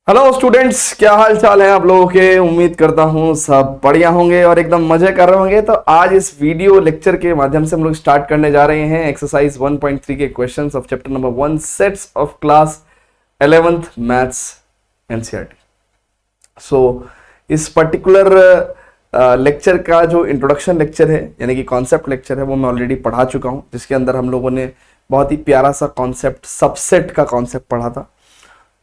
Hello students, क्या हाल चाल है आप लोगों के। उम्मीद करता हूँ सब बढ़िया होंगे और एकदम मजे कर रहे होंगे। तो आज इस वीडियो लेक्चर के माध्यम से हम लोग स्टार्ट करने जा रहे हैं एक्सरसाइज 1.3 के questions of chapter number 1 sets of class 11th maths NCERT. So इस पर्टिकुलर लेक्चर का जो इंट्रोडक्शन लेक्चर है यानी कि कॉन्सेप्ट लेक्चर है वो मैं ऑलरेडी पढ़ा चुका हूँ, जिसके अंदर हम लोगों ने बहुत ही प्यारा सा कॉन्सेप्ट सबसेट का कॉन्सेप्ट पढ़ा था।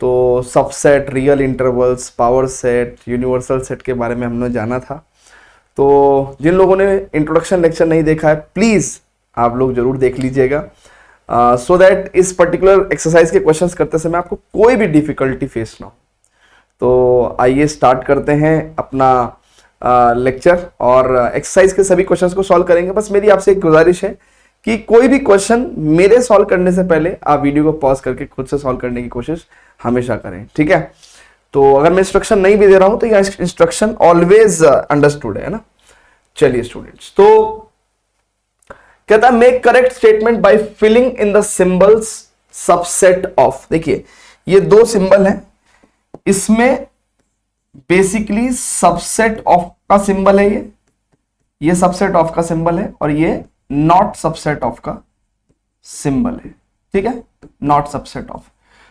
तो subset, real intervals, power set, universal set के बारे में हमने जाना था। तो जिन लोगों ने इंट्रोडक्शन लेक्चर नहीं देखा है प्लीज़ आप लोग जरूर देख लीजिएगा, सो दैट इस पर्टिकुलर एक्सरसाइज के क्वेश्चंस करते समय आपको कोई भी डिफिकल्टी फेस ना हो। तो आइए स्टार्ट करते हैं अपना लेक्चर और एक्सरसाइज के सभी क्वेश्चंस को सॉल्व करेंगे। बस मेरी आपसे एक गुजारिश है कि कोई भी क्वेश्चन मेरे सॉल्व करने से पहले आप वीडियो को पॉज करके खुद से सॉल्व करने की कोशिश हमेशा करें, ठीक है। तो अगर मैं इंस्ट्रक्शन नहीं भी दे रहा हूं तो यह इंस्ट्रक्शन ऑलवेज अंडरस्टूड है ना। चलिए स्टूडेंट्स, तो कहता है make correct statement by filling in the symbols subset of. देखिए ये दो सिंबल हैं, इसमें बेसिकली सबसेट ऑफ का सिंबल है, ये सबसेट ऑफ का सिंबल है और ये नॉट सबसेट ऑफ का सिंबल है, ठीक है। नॉट सबसेट ऑफ,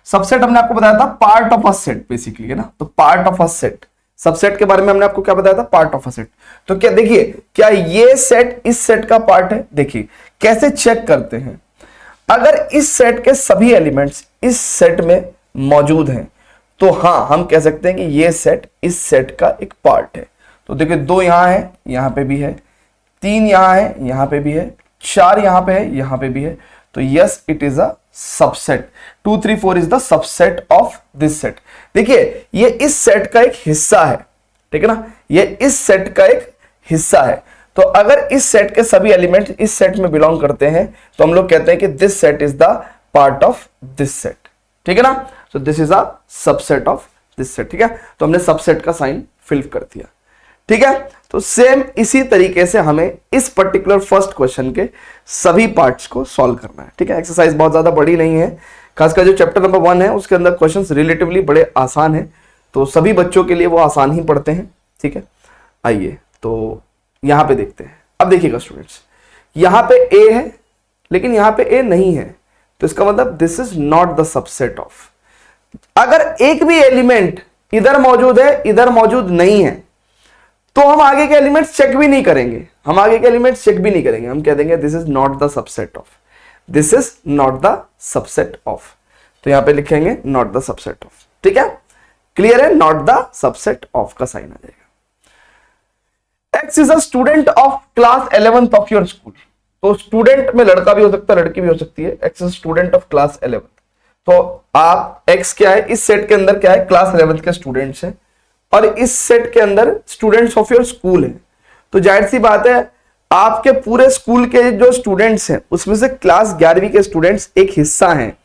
सबसेट हमने आपको बताया था part of a set basically, है ना। तो part of a set, subset के बारे में हमने आपको क्या बताया था, पार्ट ऑफ अ सेट। तो क्या देखिए, क्या ये सेट इस सेट का पार्ट है। देखिए कैसे चेक करते हैं, अगर इस सेट के सभी एलिमेंट्स इस सेट में मौजूद हैं तो हाँ हम कह सकते हैं कि ये सेट इस सेट का एक पार्ट है। तो देखिए दो यहां है, यहां पे भी है, तीन यहां है, यहां पे भी है, चार यहां पे है, यहां पे भी है। तो yes it is a subset. 2 3 4 is the subset of this set. देखिए ये इस सेट का एक हिस्सा है, ठीक है ना, ये इस सेट का एक हिस्सा है। तो अगर इस सेट के सभी एलिमेंट इस सेट में बिलोंग करते हैं तो हम लोग कहते हैं कि this set is the part of this set, ठीक है ना। सो this is a subset of this set, ठीक है। तो हमने सबसेट का साइन फिल कर दिया, ठीक है। तो सेम इसी तरीके से हमें इस पर्टिकुलर फर्स्ट क्वेश्चन के सभी पार्ट्स को सॉल्व करना है, ठीक है। एक्सरसाइज बहुत ज्यादा बड़ी नहीं है, खासकर जो चैप्टर नंबर 1 है उसके अंदर क्वेश्चंस रिलेटिवली बड़े आसान हैं, तो सभी बच्चों के लिए वो आसान ही पढ़ते हैं, ठीक है। आइए तो यहां पे देखते हैं। अब देखिएगा स्टूडेंट्स, यहां पे ए है लेकिन यहां पे ए नहीं है, तो इसका मतलब this is not the subset of. अगर एक भी एलिमेंट इधर मौजूद है इधर मौजूद नहीं है तो हम आगे के एलिमेंट्स चेक भी नहीं करेंगे, हम कह देंगे this is not the subset of, this is not the subset of. तो यहां पे लिखेंगे नॉट द सबसेट ऑफ, ठीक है। क्लियर है, नॉट द सबसेट ऑफ का साइन आ जाएगा। X is a student of class 11th of your school. तो स्टूडेंट में लड़का भी हो सकता है लड़की भी हो सकती है। X is student of class 11th। तो आप एक्स क्या है, इस सेट के अंदर क्या है, क्लास 11th के स्टूडेंट्स हैं और इस सेट के अंदर स्टूडेंट्स ऑफ योर स्कूल है। तो जाहिर सी बात है आपके पूरे स्कूल के जो स्टूडेंट्स हैं उसमें से क्लास 11वीं के स्टूडेंट्स एक हिस्सा हैं,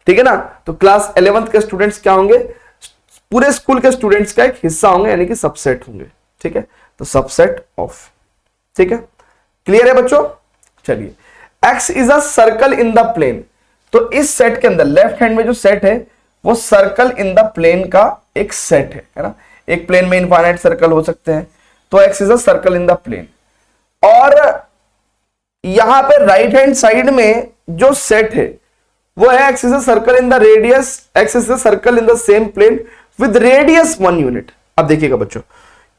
ठीक है ना। तो क्लास 11th के स्टूडेंट्स क्या होंगे, पूरे स्कूल के स्टूडेंट्स का एक हिस्सा होंगे यानी कि सबसेट होंगे, ठीक है। तो सबसेट ऑफ, ठीक है। क्लियर है बच्चों। चलिए, X is a circle in the plane. तो इस सेट के अंदर लेफ्ट हैंड में जो सेट है वो सर्कल इन द प्लेन का एक सेट है ना। एक प्लेन में इनफाइनाइट सर्कल हो सकते हैं, तो X is a circle in the plane. और यहां पे राइट हैंड साइड में जो सेट है वो है X is a circle in the radius, X is a circle in the same plane with radius 1 unit. अब देखिएगा बच्चों,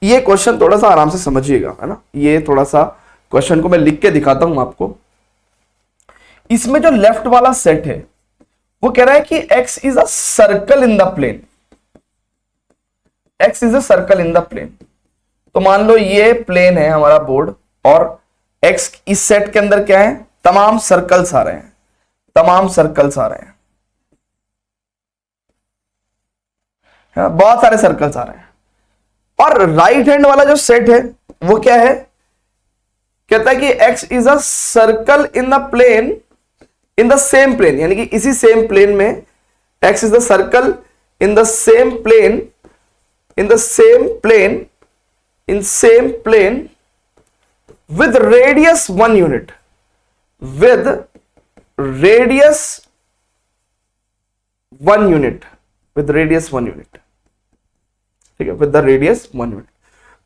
ये क्वेश्चन थोड़ा सा आराम से समझिएगा, है ना। ये थोड़ा सा क्वेश्चन को मैं लिख के दिखाता हूं आपको। इसमें जो लेफ्ट वाला सेट है वो कह रहा है कि X is a circle in the plane, X is a circle in the plane. तो मान लो ये प्लेन है हमारा बोर्ड और एक्स इस सेट के अंदर क्या है, तमाम सर्कल्स आ रहे हैं, तमाम सर्कल्स आ रहे हैं, बहुत सारे सर्कल्स आ रहे हैं। और राइट हैंड वाला जो सेट है वो क्या है, कहता है कि X is a circle in the plane in the same plane, यानी कि इसी सेम प्लेन में X is the circle in the same plane, in the same plane, in same plane with radius 1 unit, with radius 1 unit, with radius 1 unit, ठीक है, with the radius 1 unit.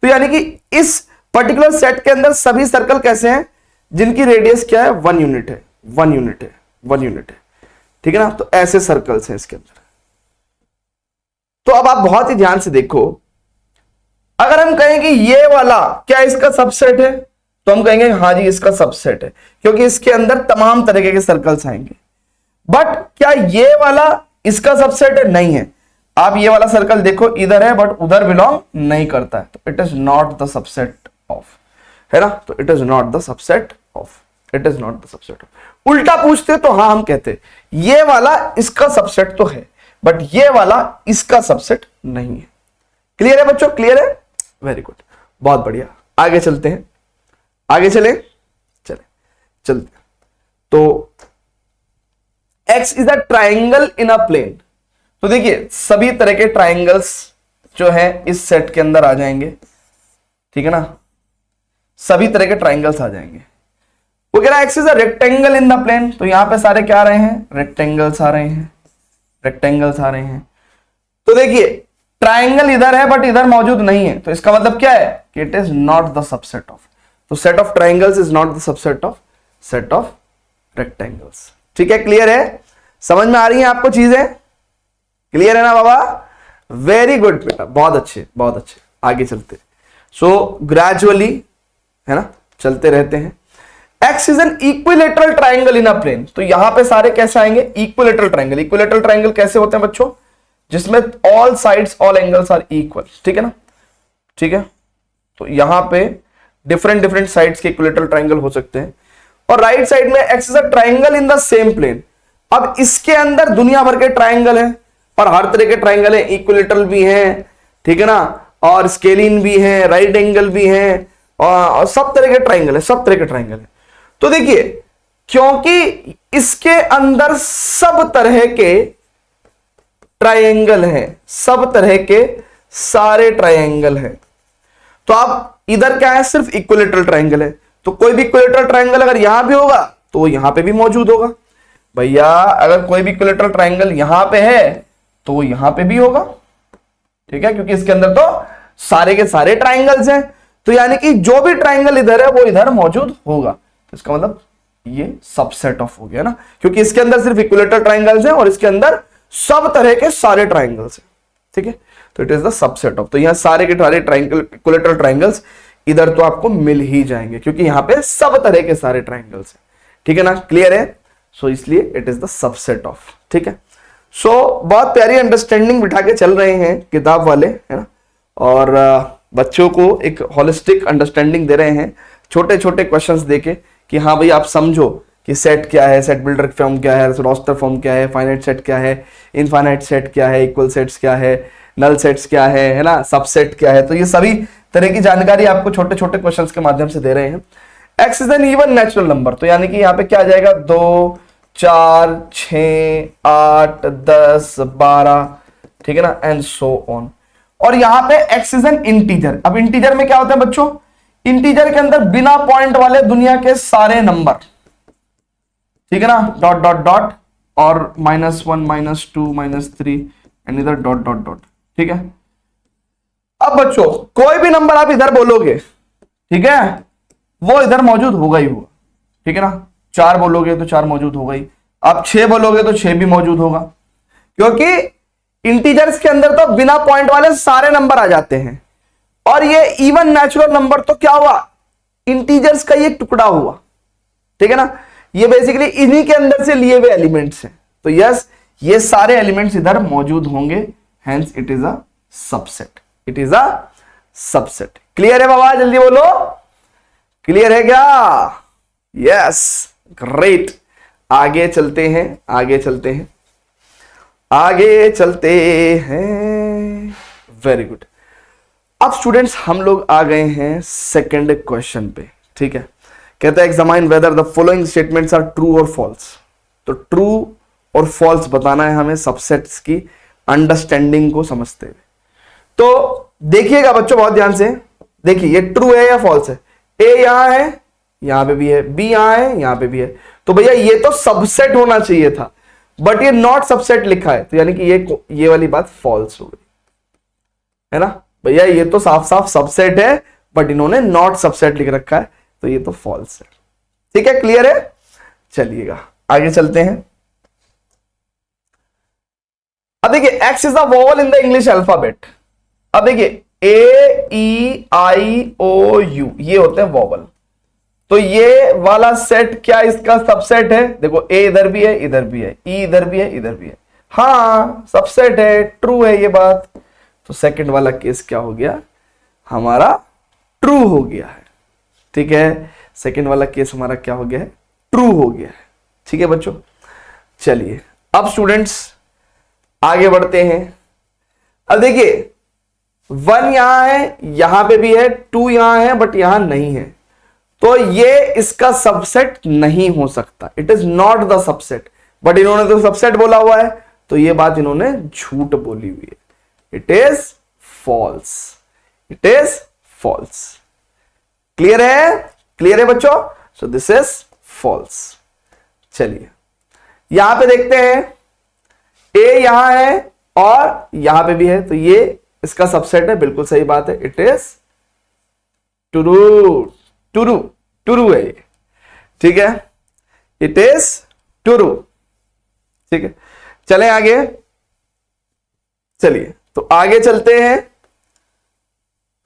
तो यानी कि इस पर्टिकुलर सेट के अंदर सभी सर्कल कैसे हैं, जिनकी रेडियस क्या है, 1 यूनिट है, 1 यूनिट है, 1 यूनिट है, ठीक है ना। तो ऐसे सर्कल्स हैं इसके अंदर। तो अब आप बहुत ही ध्यान से देखो, अगर हम कहें कि ये वाला क्या इसका सबसेट है, तो हम कहेंगे हाँ जी इसका सबसेट है, क्योंकि इसके अंदर तमाम तरीके के सर्कल्स आएंगे। बट क्या ये वाला इसका सबसेट है, नहीं है। आप ये वाला सर्कल देखो, इधर है बट उधर बिलोंग नहीं करता है, तो it is not the subset of, है ना। तो it is not the subset of, it is not the subset of. उल्टा पूछते तो हाँ हम कहते ये वाला इसका सबसेट तो है, बट ये वाला इसका सबसेट नहीं है। क्लियर है बच्चों, क्लियर है, वेरी गुड, बहुत बढ़िया। आगे चलते हैं, आगे चले चलते। तो X is a triangle in a plane. तो देखिए सभी तरह के ट्राइंगल्स जो है इस सेट के अंदर आ जाएंगे, ठीक है ना, सभी तरह के ट्राइंगल्स आ जाएंगे। वो कह रहा है X is a rectangle in the plane, तो यहां पे सारे क्या आ रहे हैं, रेक्टेंगल्स आ रहे हैं, रेक्टेंगल्स आ रहे हैं। तो देखिए ट्राइंगल इधर है बट इधर मौजूद नहीं है, तो इसका मतलब क्या है कि it is not the subset of. तो set of triangles is not the subset of set of rectangles. ठीक है, क्लियर है, समझ में आ रही है आपको चीजें, क्लियर है ना बाबा, वेरी गुड बेटा, बहुत अच्छे बहुत अच्छे। आगे चलते, सो ग्रेजुअली, है ना, चलते रहते हैं। X is an equilateral triangle in a plane, तो यहां पे सारे कैसे आएंगे, इक्विलेटरल ट्राइंगल। इक्विलेटरल ट्राइंगल कैसे होते हैं बच्चों, जिसमें all sides all angles are equal, ठीक है ना, ठीक है। तो यहां पे डिफरेंट डिफरेंट साइड्स के इक्विलेटरल ट्राइंगल हो सकते हैं। और राइट साइड में X is a triangle in the same plane. अब इसके अंदर दुनिया भर के ट्राइंगल है, और हर तरह के ट्राइंगल है, इक्विलेटरल भी हैं, ठीक है ना, और स्केलिन भी है, राइट एंगल भी है, और सब तरह के ट्राइंगल है, सब तरह के ट्राइंगल है। तो देखिए क्योंकि इसके अंदर सब तरह के ट्राइंगल हैं, सब तरह के सारे ट्राइंगल हैं, तो आप इधर क्या है, सिर्फ इक्विलेटरल ट्राइंगल है। तो कोई भी इक्विलेटरल ट्राइंगल अगर यहां पे होगा तो यहां पे भी मौजूद होगा। भैया अगर कोई भी इक्विलेटरल ट्राइंगल यहां पे है तो यहां पे भी होगा, ठीक है, क्योंकि इसके अंदर तो सारे के सारे ट्राइंगल्स हैं। तो यानी कि जो भी ट्राइंगल इधर है वो इधर मौजूद होगा। तो इसका मतलब ये सबसेट ऑफ हो गया ना, क्योंकि इसके अंदर सिर्फ इक्विलेटरल ट्राइंगल्स हैं और इसके अंदर सब तरह के सारे ट्राइंगल्स हैं, ठीक है। तो it is the subset of. तो यहां सारे के सारे ट्राइंगल, इक्विलेटरल ट्राइंगल्स इधर तो आपको मिल ही जाएंगे, क्योंकि यहां पे सब तरह के सारे ट्राइंगल्स हैं, ठीक है ना, क्लियर है। सो इसलिए it is the subset of, ठीक है। सो बहुत प्यारी अंडरस्टैंडिंग बिठा के चल रहे हैं किताब वाले, है ना, और बच्चों को एक होलिस्टिक अंडरस्टैंडिंग दे रहे हैं, छोटे छोटे क्वेश्चंस देके कि हाँ भाई आप समझो कि सेट क्या है, सेट बिल्डर फॉर्म क्या है, रोस्टर फॉर्म क्या है, फाइनाइट सेट क्या है, इनफाइनाइट सेट क्या है, इक्वल सेट्स क्या है, नल सेट्स क्या है ना, सबसेट क्या है। तो ये सभी तरह की जानकारी आपको छोटे छोटे क्वेश्चंस के माध्यम से दे रहे हैं। X is N even natural number, तो यानी कि यहाँ पे क्या आ जाएगा, 2 4 6 8 10 12, ठीक है ना, एंड सो ऑन। और यहां पे X इज एन इंटीजर। अब इंटीजर में क्या होता है बच्चों, इंटीजर के अंदर बिना पॉइंट वाले दुनिया के सारे नंबर, ठीक है ना, डॉट डॉट डॉट, और -1 -2 -3 एंड इधर डॉट डॉट डॉट, ठीक है। अब बच्चों कोई भी नंबर आप इधर बोलोगे, ठीक है, वो इधर मौजूद होगा ही होगा, ठीक है ना। 4 बोलोगे तो 4 मौजूद होगा ही, आप 6 बोलोगे तो 6 भी मौजूद होगा, क्योंकि इंटीजर्स के अंदर तो बिना पॉइंट वाले सारे नंबर आ जाते हैं। और ये इवन नेचुरल नंबर तो क्या हुआ, इंटीजर्स का ये टुकड़ा हुआ, ठीक है ना। ये बेसिकली इन्हीं के अंदर से लिए हुए एलिमेंट्स हैं। तो यस, ये सारे एलिमेंट्स इधर मौजूद होंगे, hence it is a subset, it is a subset. Clear है बाबा, जल्दी बोलो, क्लियर है क्या, यस, ग्रेट। आगे चलते हैं, आगे चलते हैं, आगे चलते हैं, वेरी गुड। अब स्टूडेंट्स हम लोग आ गए हैं सेकंड क्वेश्चन पे, ठीक है। कहता है examine whether the following statements are true और फॉल्स। तो ट्रू और फॉल्स बताना है हमें सबसेट्स की अंडरस्टैंडिंग को समझते हुए। तो देखिएगा बच्चों बहुत ध्यान से, देखिए ये ट्रू है या फॉल्स है। ए यहां है, यहां पे भी है, बी यहां है, यहां पे भी है, तो भैया ये तो सबसेट होना चाहिए था, बट ये नॉट सबसेट लिखा है, तो यानी कि ये वाली बात फॉल्स हो गई, है ना भैया, ये तो साफ साफ सबसेट है, बट इन्होंने नॉट सबसेट लिख रखा है, तो ये तो फॉल्स है। ठीक है, क्लियर है? चलिएगा आगे चलते हैं। अब देखिए x is the vowel in the English alphabet. अब देखिए A, E, I, O, U ये होते हैं वोवल। तो ये वाला सेट क्या इसका सबसेट है? देखो ए इधर भी है, इधर भी है, ई इधर भी है, इधर भी है, हाँ सबसेट है, ट्रू है ये बात। तो सेकंड वाला केस क्या हो गया? हमारा ट्रू हो गया है। ठीक है, सेकंड वाला केस हमारा क्या हो गया है? ट्रू हो गया है। ठीक है बच्चों, चलिए अब स्टूडेंट्स आगे बढ़ते हैं। अब देखिए 1 यहां है, यहां पे भी है, 2 यहां है बट यहां नहीं है, तो ये इसका सबसेट नहीं हो सकता। It is not the subset, but इन्होंने तो सबसेट बोला हुआ है, तो ये बात इन्होंने झूठ बोली हुई है। It is false, it is false. Clear है? क्लियर है बच्चों? So this is false. चलिए यहां पे देखते हैं, ए यहां है और यहां पे भी है, तो ये इसका सबसेट है, बिल्कुल सही बात है। It is true, true, true है ये। ठीक है, इट इज ट्रू। ठीक है, चलें आगे। चलिए तो आगे चलते हैं।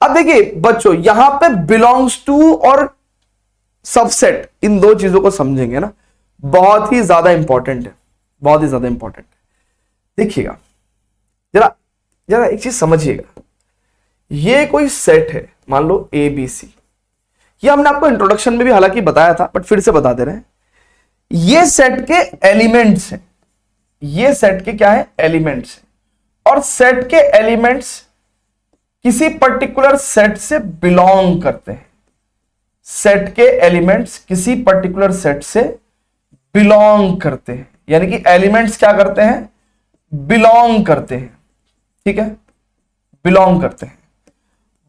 अब देखिए बच्चों यहां पे बिलोंग्स टू और सबसेट, इन दो चीजों को समझेंगे ना, बहुत ही ज्यादा इंपॉर्टेंट है, बहुत ही ज्यादा इंपॉर्टेंट है। देखिएगा जरा जरा एक चीज समझिएगा, ये कोई सेट है, मान लो ए बी सी, ये हमने आपको इंट्रोडक्शन में भी हालांकि बताया था, बट फिर से बता दे रहे हैं। ये सेट के एलिमेंट्स हैं, ये सेट के क्या है? एलिमेंट्स हैं, और सेट के एलिमेंट्स किसी पर्टिकुलर सेट से बिलोंग करते हैं। सेट के एलिमेंट्स किसी पर्टिकुलर सेट से बिलोंग करते हैं, यानी कि एलिमेंट्स क्या करते हैं? बिलोंग करते हैं। ठीक है, बिलोंग करते हैं।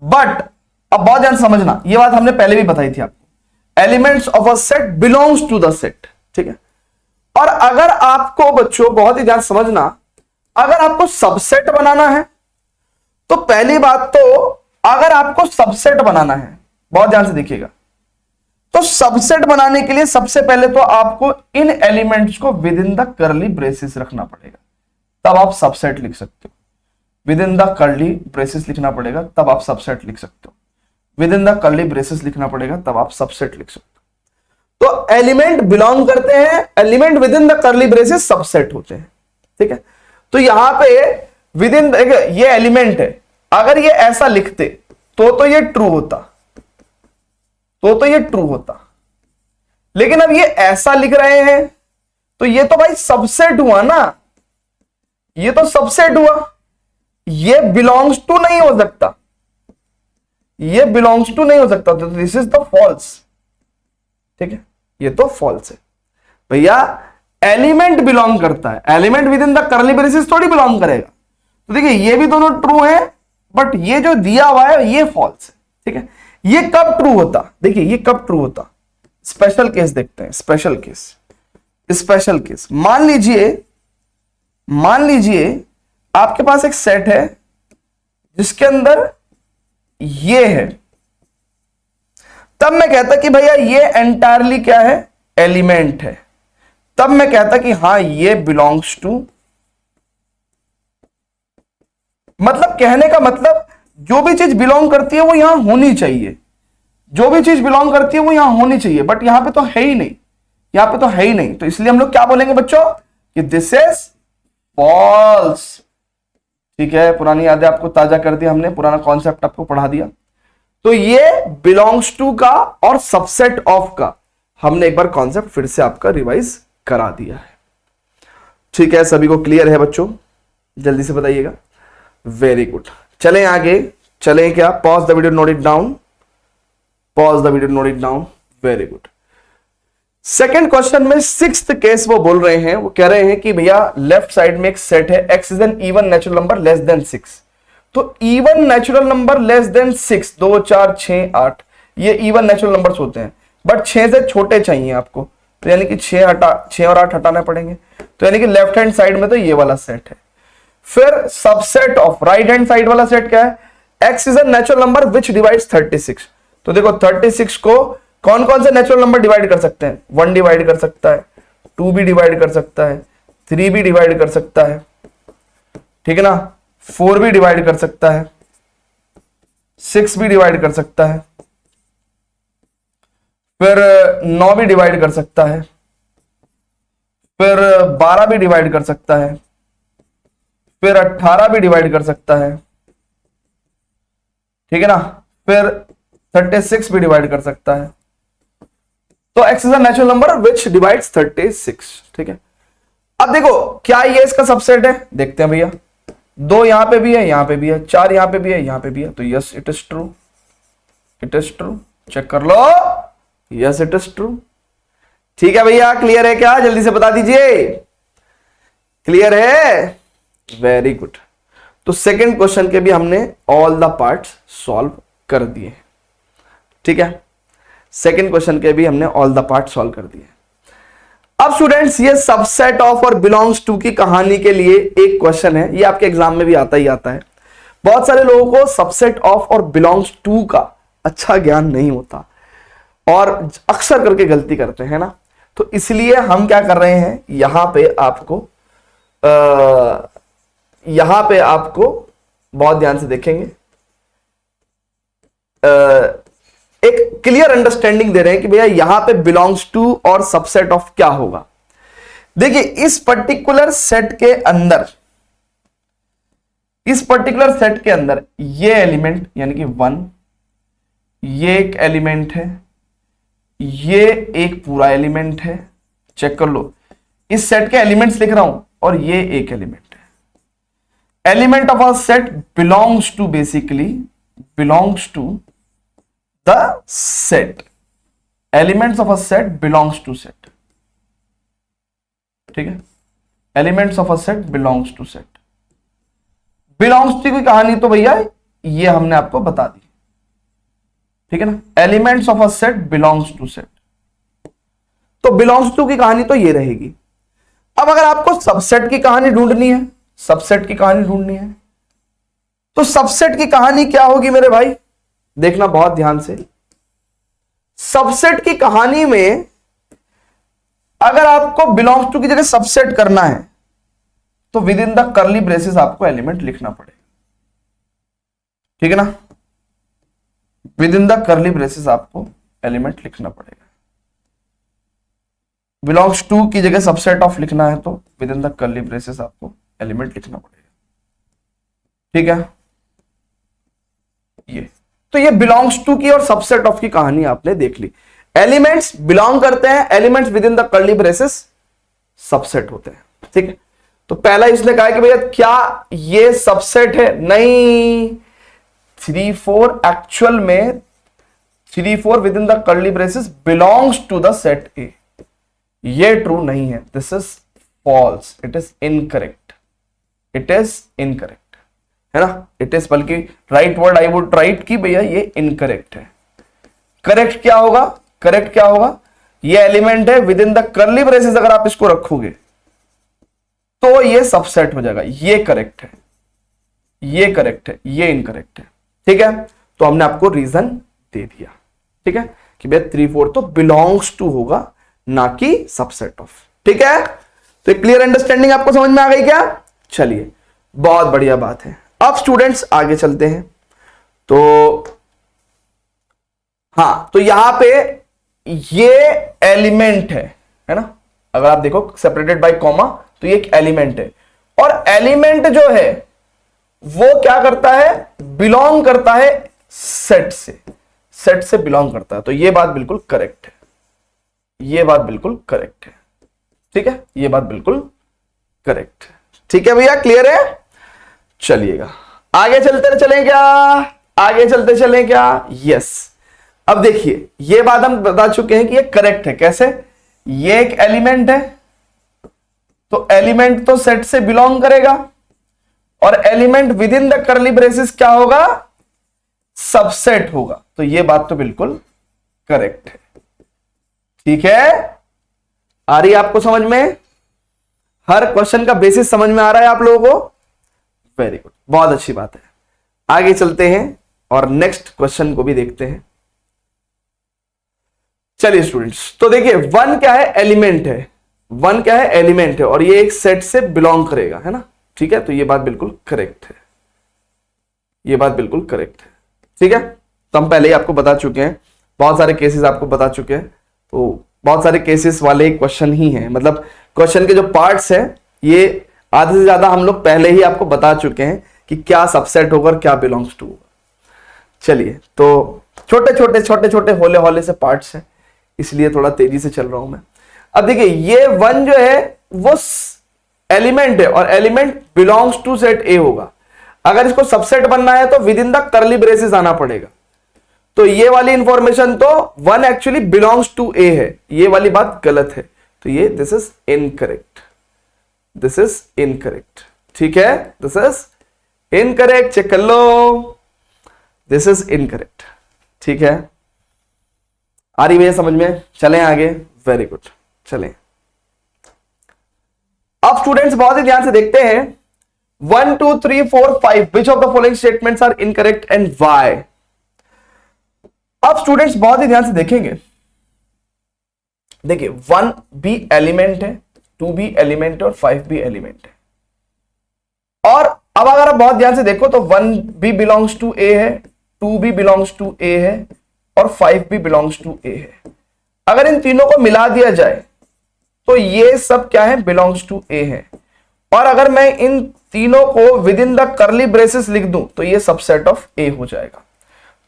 बट अब बहुत ध्यान समझना, ये बात हमने पहले भी बताई थी आपको, elements of a set belongs to the set. ठीक है, और अगर आपको बच्चों बहुत ही ध्यान समझना, अगर आपको सबसेट बनाना है, तो पहली बात तो अगर आपको सबसेट बनाना है, बहुत ध्यान से देखिएगा, तो सबसेट बनाने के लिए सबसे पहले तो आपको इन एलिमेंट्स को with in the curly braces रखना पड़ेगा, तब आप सबसेट लिख सकते हो। With in the curly braces लिखना पड़ेगा, तब आप सबसेट लिख सकते हो। With in the curly braces लिखना पड़ेगा, तब आप सबसेट लिख सकते हो। तो एलिमेंट बिलोंग करते हैं, element with in the curly braces subset होते हैं। ठीक है, तो यहां पे विद इन, ये एलिमेंट है, अगर ये ऐसा लिखते तो ये ट्रू होता, तो ये ट्रू होता, लेकिन अब ये ऐसा लिख रहे हैं, तो ये तो भाई सबसेट हुआ ना, ये तो सबसेट हुआ, ये बिलोंग्स टू नहीं हो सकता, ये बिलोंग्स टू नहीं हो सकता, तो दिस इज द फॉल्स। ठीक है, ये तो फॉल्स है भैया। एलिमेंट बिलोंग करता है, element with in the curly braces थोड़ी बिलोंग करेगा। तो देखिए ये भी दोनों ट्रू है, बट ये जो दिया हुआ है ये फॉल्स है। ठीक है, ये कब ट्रू होता? देखिए ये कब ट्रू होता, स्पेशल केस देखते हैं। स्पेशल केस, स्पेशल केस, मान लीजिए आपके पास एक सेट है जिसके अंदर ये है, तब मैं कहता कि भैया ये एंटायरली क्या है? एलिमेंट है। तब मैं कहता कि हां ये बिलोंग्स टू, मतलब कहने का मतलब जो भी चीज बिलोंग करती है वो यहां होनी चाहिए, जो भी चीज बिलोंग करती है वो यहां होनी चाहिए, बट यहां पे तो है ही नहीं, यहां पे तो है ही नहीं, तो इसलिए हम लोग क्या बोलेंगे बच्चों कि दिस इज फॉल्स। ठीक है, पुरानी यादें आपको ताजा कर दिया हमने, पुराना कॉन्सेप्ट आपको पढ़ा दिया। तो ये बिलोंग्स टू का और सबसेट ऑफ का हमने एक बार कॉन्सेप्ट फिर से आपका रिवाइज करा दिया है। ठीक है, सभी को क्लियर है बच्चों? जल्दी से बताइएगा। वेरी गुड, चलें आगे। चलें क्या? Pause the video, note it down, pause the video, note it down. Very good. Second question में सिक्स्थ केस वो बोल रहे हैं, वो कह रहे हैं कि भैया लेफ्ट साइड में एक सेट है, x is N even natural number less than 6। तो even natural number less than 6, 2, 4, 6, 8 ये इवन नेचुरल नंबर्स होते हैं, बट 6 से छोटे चाहिए आपको, तो यानी कि 6 और 8 हटाने पड़ेंगे, तो यानी कि लेफ्ट हैंड साइड में तो ये वाला सेट है। फिर subset of right hand side वाला सेट क्या है, x is a natural number which divides 36। तो देखो 36 को कौन कौन से नेचुरल नंबर डिवाइड कर सकते हैं, 1 डिवाइड कर सकता है, 2 भी डिवाइड कर सकता है, 3 भी डिवाइड कर सकता है, ठीक है ना, 4 भी डिवाइड कर सकता है, 6 भी डिवाइड कर सकता है, फिर 9 भी डिवाइड कर सकता है, फिर 12 भी डिवाइड कर सकता है, फिर 18 भी डिवाइड कर सकता है, ठीक है ना, फिर 36 भी डिवाइड कर सकता है। तो x is a natural number which divides 36, ठीक है। अब देखो क्या ये इसका सबसेट है, देखते हैं भैया, 2 यहां पे भी है, यहां पे भी है, 4 यहां पे भी है, यहां पे भी है, तो yes it is true, it is true, check कर लो, यस इट इज ट्रू। ठीक है भैया, क्लियर है क्या, जल्दी से बता दीजिए, क्लियर है, वेरी गुड। तो सेकंड क्वेश्चन के भी हमने ऑल द पार्ट्स सॉल्व कर दिए, ठीक है, सेकंड क्वेश्चन के भी हमने ऑल द पार्ट सॉल्व कर दिए। अब स्टूडेंट्स ये सबसेट ऑफ और बिलोंग्स टू की कहानी के लिए एक क्वेश्चन है, ये आपके एग्जाम में भी आता ही आता है। बहुत सारे लोगों को सबसेट ऑफ और बिलोंग्स टू का अच्छा ज्ञान नहीं होता और अक्सर करके गलती करते हैं ना, तो इसलिए हम क्या कर रहे हैं, यहां पे आपको बहुत ध्यान से देखेंगे, एक क्लियर अंडरस्टैंडिंग दे रहे हैं कि भैया यहां पे बिलोंग्स टू और सबसेट ऑफ क्या होगा। देखिए इस पर्टिकुलर सेट के अंदर, ये एलिमेंट यानी कि 1, ये एक एलिमेंट है, ये एक पूरा एलिमेंट है, चेक कर लो, इस सेट के एलिमेंट्स लिख रहा हूं और ये एक एलिमेंट है। Element of a set belongs to, basically belongs to the set, elements of a set belongs to set, ठीक है, elements of a set belongs to set. Belongs to की कहानी तो भैया ये हमने आपको बता दी, ठीक है ना, elements of a set belongs to set, तो बिलोंग्स टू की कहानी तो ये रहेगी। अब अगर आपको सबसेट की कहानी ढूंढनी है, तो सबसेट की कहानी क्या होगी मेरे भाई, देखना बहुत ध्यान से। सबसेट की कहानी में अगर आपको बिलोंग्स टू की जगह सबसेट करना है तो within the curly braces आपको एलिमेंट लिखना पड़ेगा, ठीक है ना, with in the curly braces आपको एलिमेंट लिखना पड़ेगा। बिलोंग्स टू की जगह सबसेट ऑफ लिखना है तो within the curly braces आपको एलिमेंट लिखना पड़ेगा, ठीक है। ये बिलोंग्स टू की और सबसेट ऑफ की कहानी आपने देख ली। एलिमेंट्स बिलोंग करते हैं, elements with in the curly braces subset होते हैं, ठीक है। तो पहला इसने कहा कि भैया क्या ये सबसेट है, नहीं, 3 4 एक्चुअल में 3 4 within the curly braces belongs to the set A, ये ट्रू नहीं है, this is false, it is incorrect, है ना, इट इज, बल्कि right word I would write की भैया ये इनकरेक्ट है। करेक्ट क्या होगा, ये एलिमेंट है with in the curly braces, अगर आप इसको रखोगे तो ये सबसेट हो जाएगा, ये करेक्ट है, ये इनकरेक्ट है, ठीक है। तो हमने आपको रीजन दे दिया, ठीक है, कि भैया 3 4 तो बिलोंग्स टू होगा, ना कि सबसेट ऑफ, ठीक है। तो एक क्लियर अंडरस्टैंडिंग आपको समझ में आ गई क्या, चलिए बहुत बढ़िया बात है। अब स्टूडेंट्स आगे चलते हैं, तो हाँ, तो यहां पे ये एलिमेंट है ना, अगर आप देखो सेपरेटेड बाय कॉमा, तो ये एक एलिमेंट है, और एलिमेंट जो है वो क्या करता है, बिलोंग करता है सेट से बिलोंग करता है, तो ये बात बिल्कुल करेक्ट है, ठीक है, ये बात बिल्कुल करेक्ट है, ठीक है भैया, क्लियर है। चलिएगा आगे चलते चलें क्या, यस। अब देखिए ये बात हम बता चुके हैं कि ये करेक्ट है, कैसे, ये एक एलिमेंट है, तो एलिमेंट तो सेट से बिलोंग करेगा, और element with in the curly braces क्या होगा, सबसेट होगा, तो ये बात तो बिल्कुल करेक्ट है, ठीक है। आ रही है आपको समझ में, हर क्वेश्चन का बेसिस समझ में आ रहा है आप लोगों को, वेरी गुड, बहुत अच्छी बात है। आगे चलते हैं और नेक्स्ट क्वेश्चन को भी देखते हैं। चलिए स्टूडेंट्स, तो देखिए वन क्या है, एलिमेंट है। वन क्या है, एलिमेंट है, और ये एक सेट से बिलोंग करेगा, है ना। ठीक है, तो ये बात बिल्कुल करेक्ट है, ये बात बिल्कुल करेक्ट है। ठीक है, तो हम पहले ही आपको बता चुके हैं, बहुत सारे केसेस आपको बता चुके हैं, तो बहुत सारे केसेस वाले क्वेश्चन ही हैं, मतलब क्वेश्चन के जो पार्ट्स हैं ये आधे से ज्यादा हम लोग पहले ही आपको बता चुके हैं कि क्या सबसेट होगा और क्या बिलोंग्स टू होगा। चलिए, तो छोटे छोटे होले होले से पार्ट्स हैं, इसलिए थोड़ा तेजी से चल रहा हूं मैं। अब देखिए, ये वन जो है वो एलिमेंट है और element belongs to set A होगा। अगर इसको सबसेट बनना है तो within the curly braces आना पड़ेगा। तो ये वाली इंफॉर्मेशन तो one actually belongs to A है, ये वाली बात गलत है, तो ये this is incorrect, this is incorrect. ठीक है, दिस इज इनकरेक्ट, चेक कर लो, दिस इज इनकरेक्ट। ठीक है, आ रही भैया समझ में? चलें आगे, वेरी गुड, चलें। अब स्टूडेंट्स बहुत ही ध्यान से देखते हैं, 1 2 3 4 5 which of the following statements are incorrect and why. अब स्टूडेंट्स बहुत ही ध्यान से देखेंगे, देखिए 1 भी एलिमेंट है, 2 भी एलिमेंट है और 5 भी एलिमेंट है। और अब अगर आप बहुत ध्यान से देखो तो 1 भी बिलोंग्स टू ए है, 2 भी बिलोंग्स टू ए है और 5 भी बिलोंग्स टू ए है। अगर इन तीनों को मिला दिया जाए तो ये सब क्या है, बिलोंग्स टू ए है। और अगर मैं इन तीनों को with in the curly braces लिख दूं तो ये सबसेट ऑफ ए हो जाएगा।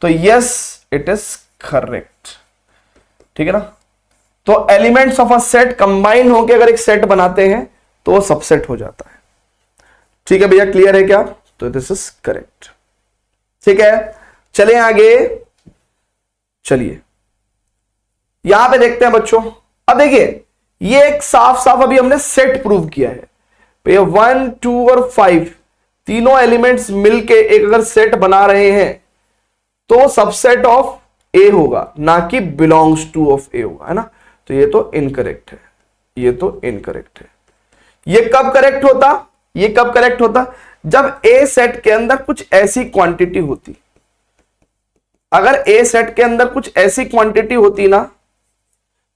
तो यस, इट इज करेक्ट। ठीक है ना, तो elements of a set combine होकर अगर एक सेट बनाते हैं तो वो सबसेट हो जाता है। ठीक है भैया, क्लियर है क्या? तो दिस इज करेक्ट। ठीक है, चलें आगे। चलिए यहां पे देखते हैं बच्चों। अब देखिए, ये एक साफ साफ अभी हमने सेट प्रूव किया है। भैया 1 2 और 5 तीनों एलिमेंट्स मिलके एक अगर सेट बना रहे हैं तो सबसेट ऑफ ए होगा, ना कि बिलोंग्स टू ऑफ ए होगा, है ना। तो ये तो इनकरेक्ट है, ये तो इनकरेक्ट है। ये कब करेक्ट होता, ये कब करेक्ट होता? जब ए सेट के अंदर कुछ ऐसी क्वांटिटी होती। अगर ए सेट के अंदर कुछ ऐसी क्वांटिटी होती ना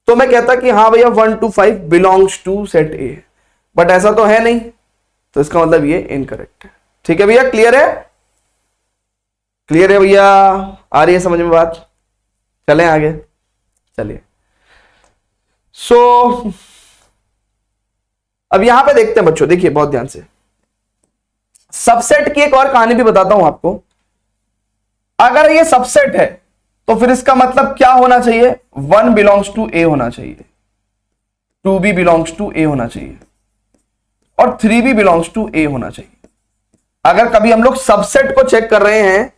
तो मैं कहता कि हाँ भैया 1 2 5 belongs to set A, but ऐसा तो है नहीं, तो इसका मतलब ये इनकरेक्ट है। ठीक है भैया, क्लियर है? क्लियर है भैया, आ रही है समझ में बात? चलें आगे, चलिए। सो अब यहां पे देखते हैं बच्चों, देखिए बहुत ध्यान से, सबसेट की एक और कहानी भी बताता हूं आपको। अगर ये सबसेट है तो फिर इसका मतलब क्या होना चाहिए? 1 बिलोंग्स टू ए होना चाहिए, 2 भी बिलोंग्स टू ए होना चाहिए और 3 भी बिलोंग्स टू ए होना चाहिए। अगर कभी हम लोग सबसेट को चेक कर रहे हैं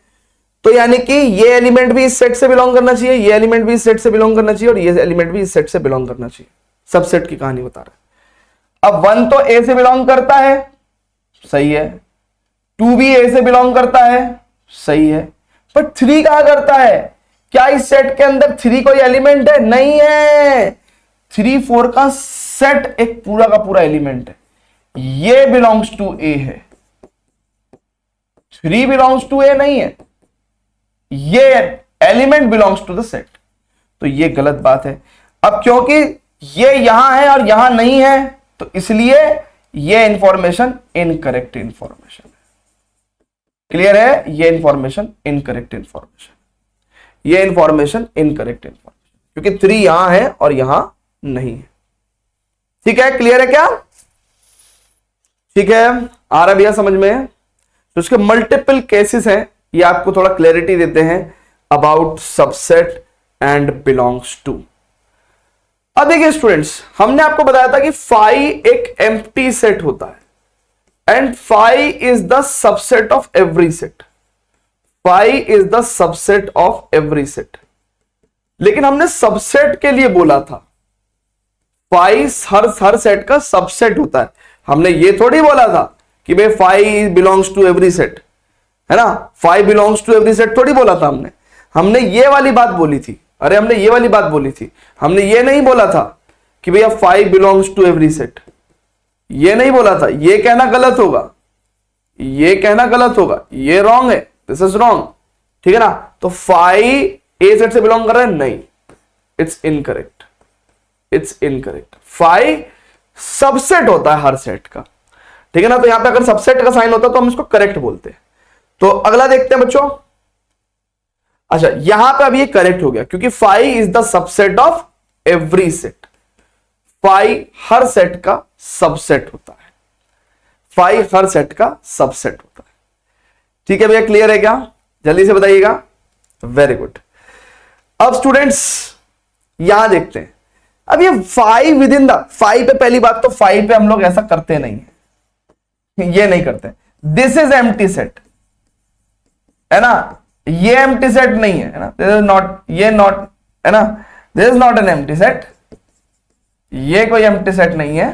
तो यानी कि ये एलिमेंट भी इस सेट से बिलोंग करना चाहिए, ये एलिमेंट भी इस सेट से बिलोंग करना चाहिए और ये एलिमेंट भी इस सेट से बिलोंग करना चाहिए। सबसेट की कहानी बता रहा है। अब 1 तो ए से बिलोंग करता है, सही है, 2 भी ए से बिलोंग करता है, सही है, पर 3 कहां करता है? क्या इस सेट के अंदर 3 कोई एलिमेंट है? नहीं है। 3 4 का सेट एक पूरा का पूरा एलिमेंट है, ये बिलोंग्स टू ए है, 3 बिलोंग्स टू ए नहीं है, ये element belongs to the set. तो ये गलत बात है। अब क्योंकि ये यहां है और यहां नहीं है तो इसलिए ये इंफॉर्मेशन इनकरेक्ट इंफॉर्मेशन है। क्लियर है? ये इंफॉर्मेशन इनकरेक्ट इंफॉर्मेशन, ये इंफॉर्मेशन इनकरेक्ट इंफॉर्मेशन, क्योंकि 3 यहां है और यहां नहीं है। ठीक है, क्लियर है क्या? ठीक है, आ रहा भैया समझ में? तो इसके मल्टीपल केसेस हैं, ये आपको थोड़ा क्लैरिटी देते हैं about subset and belongs to. अब देखिए स्टूडेंट्स, हमने आपको बताया था कि फाई एक एम्प्टी सेट होता है and phi is the subset of every set, phi is the subset of every set. लेकिन हमने सबसेट के लिए बोला था, फाई हर सेट का सबसेट होता है। हमने ये थोड़ी बोला था कि भाई phi belongs to every set, है ना, 5 बिलोंग्स टू एवरी सेट थोड़ी बोला था हमने। हमने ये वाली बात बोली थी, अरे हमने ये वाली बात बोली थी। हमने ये नहीं बोला था कि भैया 5 बिलोंग्स टू एवरी सेट, ये नहीं बोला था, ये कहना गलत होगा। ये कहना गलत होगा, ये रॉन्ग है, दिस इज रॉन्ग, ठीक है ना। तो 5 ए सेट से बिलोंग कर रहा है, नहीं, it's incorrect, it's incorrect. 5 subset होता है हर सेट का, ठीक है ना। तो यहां पे अगर सबसेट का साइन होता तो हम इसको करेक्ट बोलते हैं। तो अगला देखते हैं बच्चों। अच्छा, यहां पे अब ये करेक्ट हो गया क्योंकि 5 is the subset of every set. 5 her set का सबसेट होता है, 5 हर सेट का सबसेट होता है। ठीक है भैया, क्लियर है क्या? जल्दी से बताइएगा। Very good. अब स्टूडेंट्स यहां देखते हैं, अब ये 5 विद इन द 5 पे, पहली बात तो 5 पे हम लोग ऐसा करते नहीं है, ये नहीं करते। दिस इज एम्प्टी सेट, है ना, ये एम्प्टी सेट नहीं है ना, दिस इज नॉट, ये नॉट, है ना, this is not an empty set, ये कोई एम्प्टी सेट नहीं है,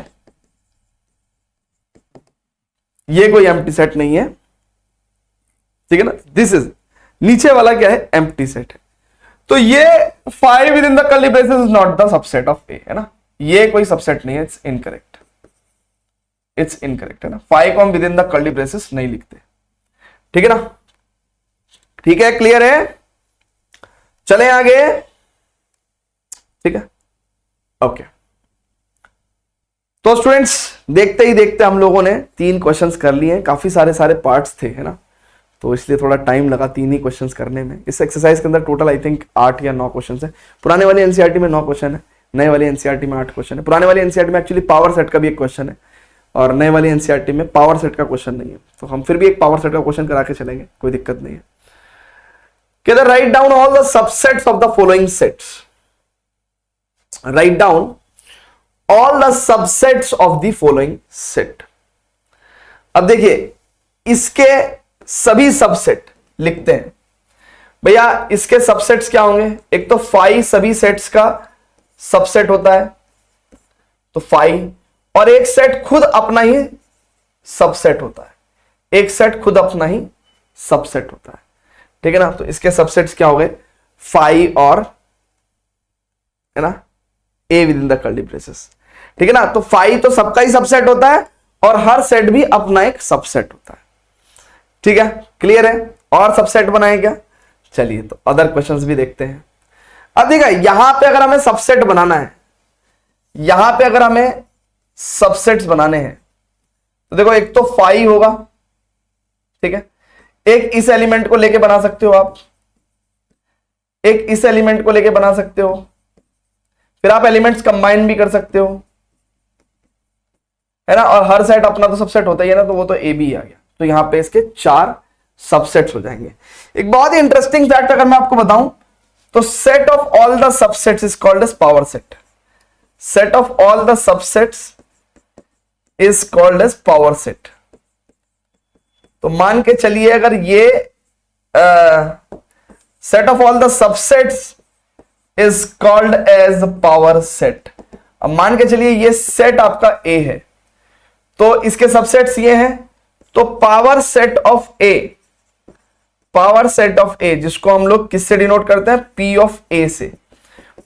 ये कोई एम्प्टी सेट नहीं है, ठीक है ना। दिस इज, नीचे वाला क्या है, एम्प्टी सेट है। तो ये 5 within the curly braces is not the subset of A, है ना, ये कोई सबसेट नहीं है, इट्स इनकरेक्ट, इट्स इनकरेक्ट, है ना। 5 को हम with in the curly braces नहीं लिखते, ठीक है ना। ठीक है, क्लियर है? चले आगे, ठीक है, ओके। तो स्टूडेंट्स देखते ही देखते हम लोगों ने 3 क्वेश्चंस कर लिए हैं, काफी सारे पार्ट्स थे, है ना, तो इसलिए थोड़ा टाइम लगा 3 ही क्वेश्चंस करने में। इस एक्सरसाइज के अंदर टोटल आई थिंक 8 या 9 क्वेश्चंस है। पुराने वाली एनसीईआरटी में 9 क्वेश्चन है, नए वाली एनसीईआरटी में 8 क्वेश्चन है। पुराने वाली एनसीईआरटी में एक्चुअली पावर सेट का भी एक क्वेश्चन है और नए वाली एनसीईआरटी में पावर सेट का क्वेश्चन नहीं है, तो हम फिर भी एक पावर सेट का क्वेश्चन करा के चलेंगे, कोई दिक्कत नहीं है। कहते write down all the subsets of the following sets, write down all the subsets of the following set. अब देखिए इसके सभी सबसेट लिखते हैं भैया। इसके सबसेट्स क्या होंगे? एक तो 5 सभी सेट्स का सबसेट होता है, तो 5, और एक सेट खुद अपना ही सबसेट होता है, एक सेट खुद अपना ही सबसेट होता है, ठीक है ना। तो इसके सबसेट्स क्या हो गए? 5 और, है ना, ए with in the curly braces, ठीक है ना। तो 5 तो सबका ही सबसेट होता है और हर सेट भी अपना एक सबसेट होता है, ठीक है, क्लियर है? और सबसेट बनाए क्या? चलिए तो अदर क्वेश्चंस भी देखते हैं। अब देखा, यहां पे अगर हमें सबसेट बनाना है, यहां पे अगर हमें सबसेट्स बनाने हैं तो देखो एक तो 5 होगा, ठीक है, एक इस एलिमेंट को लेके बना सकते हो आप, एक इस एलिमेंट को लेके बना सकते हो, फिर आप एलिमेंट्स कंबाइन भी कर सकते हो, है ना। और हर सेट अपना तो सबसेट होता ही है ना, तो वो तो ए बी आ गया, तो यहां पे इसके 4 सबसेट्स हो जाएंगे। एक बहुत ही इंटरेस्टिंग फैक्ट अगर मैं आपको बताऊं तो set of all the subsets is called as power set. Set of all the subsets is called as power set. तो मान के चलिए अगर ये set of all the subsets is called as power set. अब मान के चलिए ये सेट आपका ए है, तो इसके सबसेट्स ये हैं, तो power set of A, power set of A जिसको हम लोग किससे डिनोट करते हैं? पी ऑफ ए से,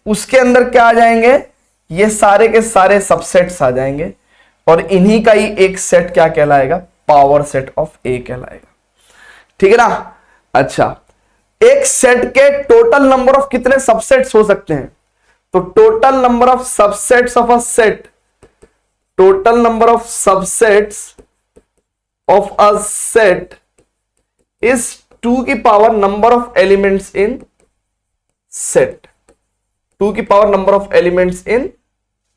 उसके अंदर क्या आ जाएंगे? ये सारे के सारे सबसेट्स आ जाएंगे और इन्हीं का ही एक सेट क्या कहलाएगा? पावर सेट ऑफ ए कहलाएगा, ठीक है ना। अच्छा, एक सेट के टोटल नंबर ऑफ कितने सबसेट्स हो सकते हैं? तो total number of subsets of a set, total number of subsets of a set is 2 की power number of elements in set, 2 की power number of elements in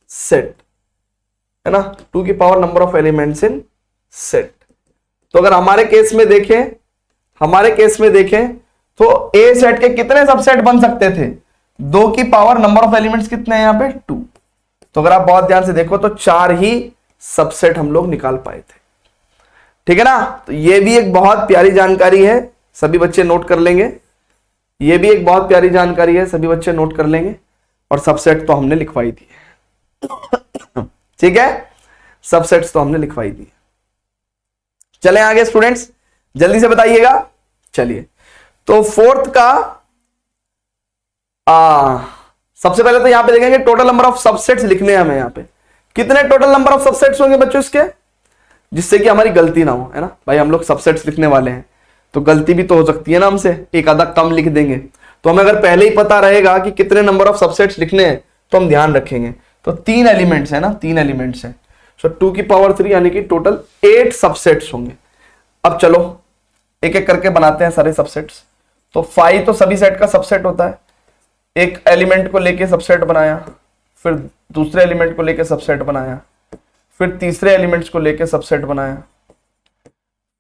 set, है ना, 2 की power number of elements in set. तो अगर हमारे case में देखें, हमारे केस में देखें तो ए सेट के कितने सबसेट बन सकते थे? 2 की पावर नंबर ऑफ एलिमेंट्स कितने हैं यहां पे? 2। तो अगर आप बहुत ध्यान से देखो तो 4 ही सबसेट हम लोग निकाल पाए थे, ठीक है ना। तो ये भी एक बहुत प्यारी जानकारी है, सभी बच्चे नोट कर लेंगे, ये भी एक बहुत प्यारी जानकारी है, सभी बच्चे नोट कर लेंगे। और सबसेट तो हमने लिखवाई दी है, ठीक है, सबसेट्स तो हमने लिखवाई दी है। चलें आगे स्टूडेंट्स, जल्दी से बताइएगा। चलिए, तो फोर्थ का सबसे पहले तो यहां पे देखेंगे टोटल नंबर ऑफ सबसेट्स लिखने हैं हमें। यहां पे कितने टोटल नंबर ऑफ सबसेट्स होंगे बच्चों? इसके जिससे कि हमारी गलती ना हो, है ना भाई। हम लोग सबसेट्स लिखने वाले हैं तो गलती भी तो हो सकती है ना, हमसे एक आधा कम लिख देंगे। तो हमें अगर पहले ही पता रहेगा कि कितने नंबर ऑफ सबसेट्स लिखने हैं तो हम ध्यान रखेंगे। तो 3 एलिमेंट्स है ना, 3 एलिमेंट्स हैं। सो 2 की पावर 3 यानी कि टोटल 8 सबसेट्स होंगे। अब चलो एक एक करके बनाते हैं सारे सबसेट्स। तो 5 तो सभी सेट का सबसेट होता है। एक एलिमेंट को लेके सबसेट बनाया, फिर दूसरे एलिमेंट को लेके सबसेट बनाया, फिर तीसरे एलिमेंट्स को लेके सबसेट बनाया,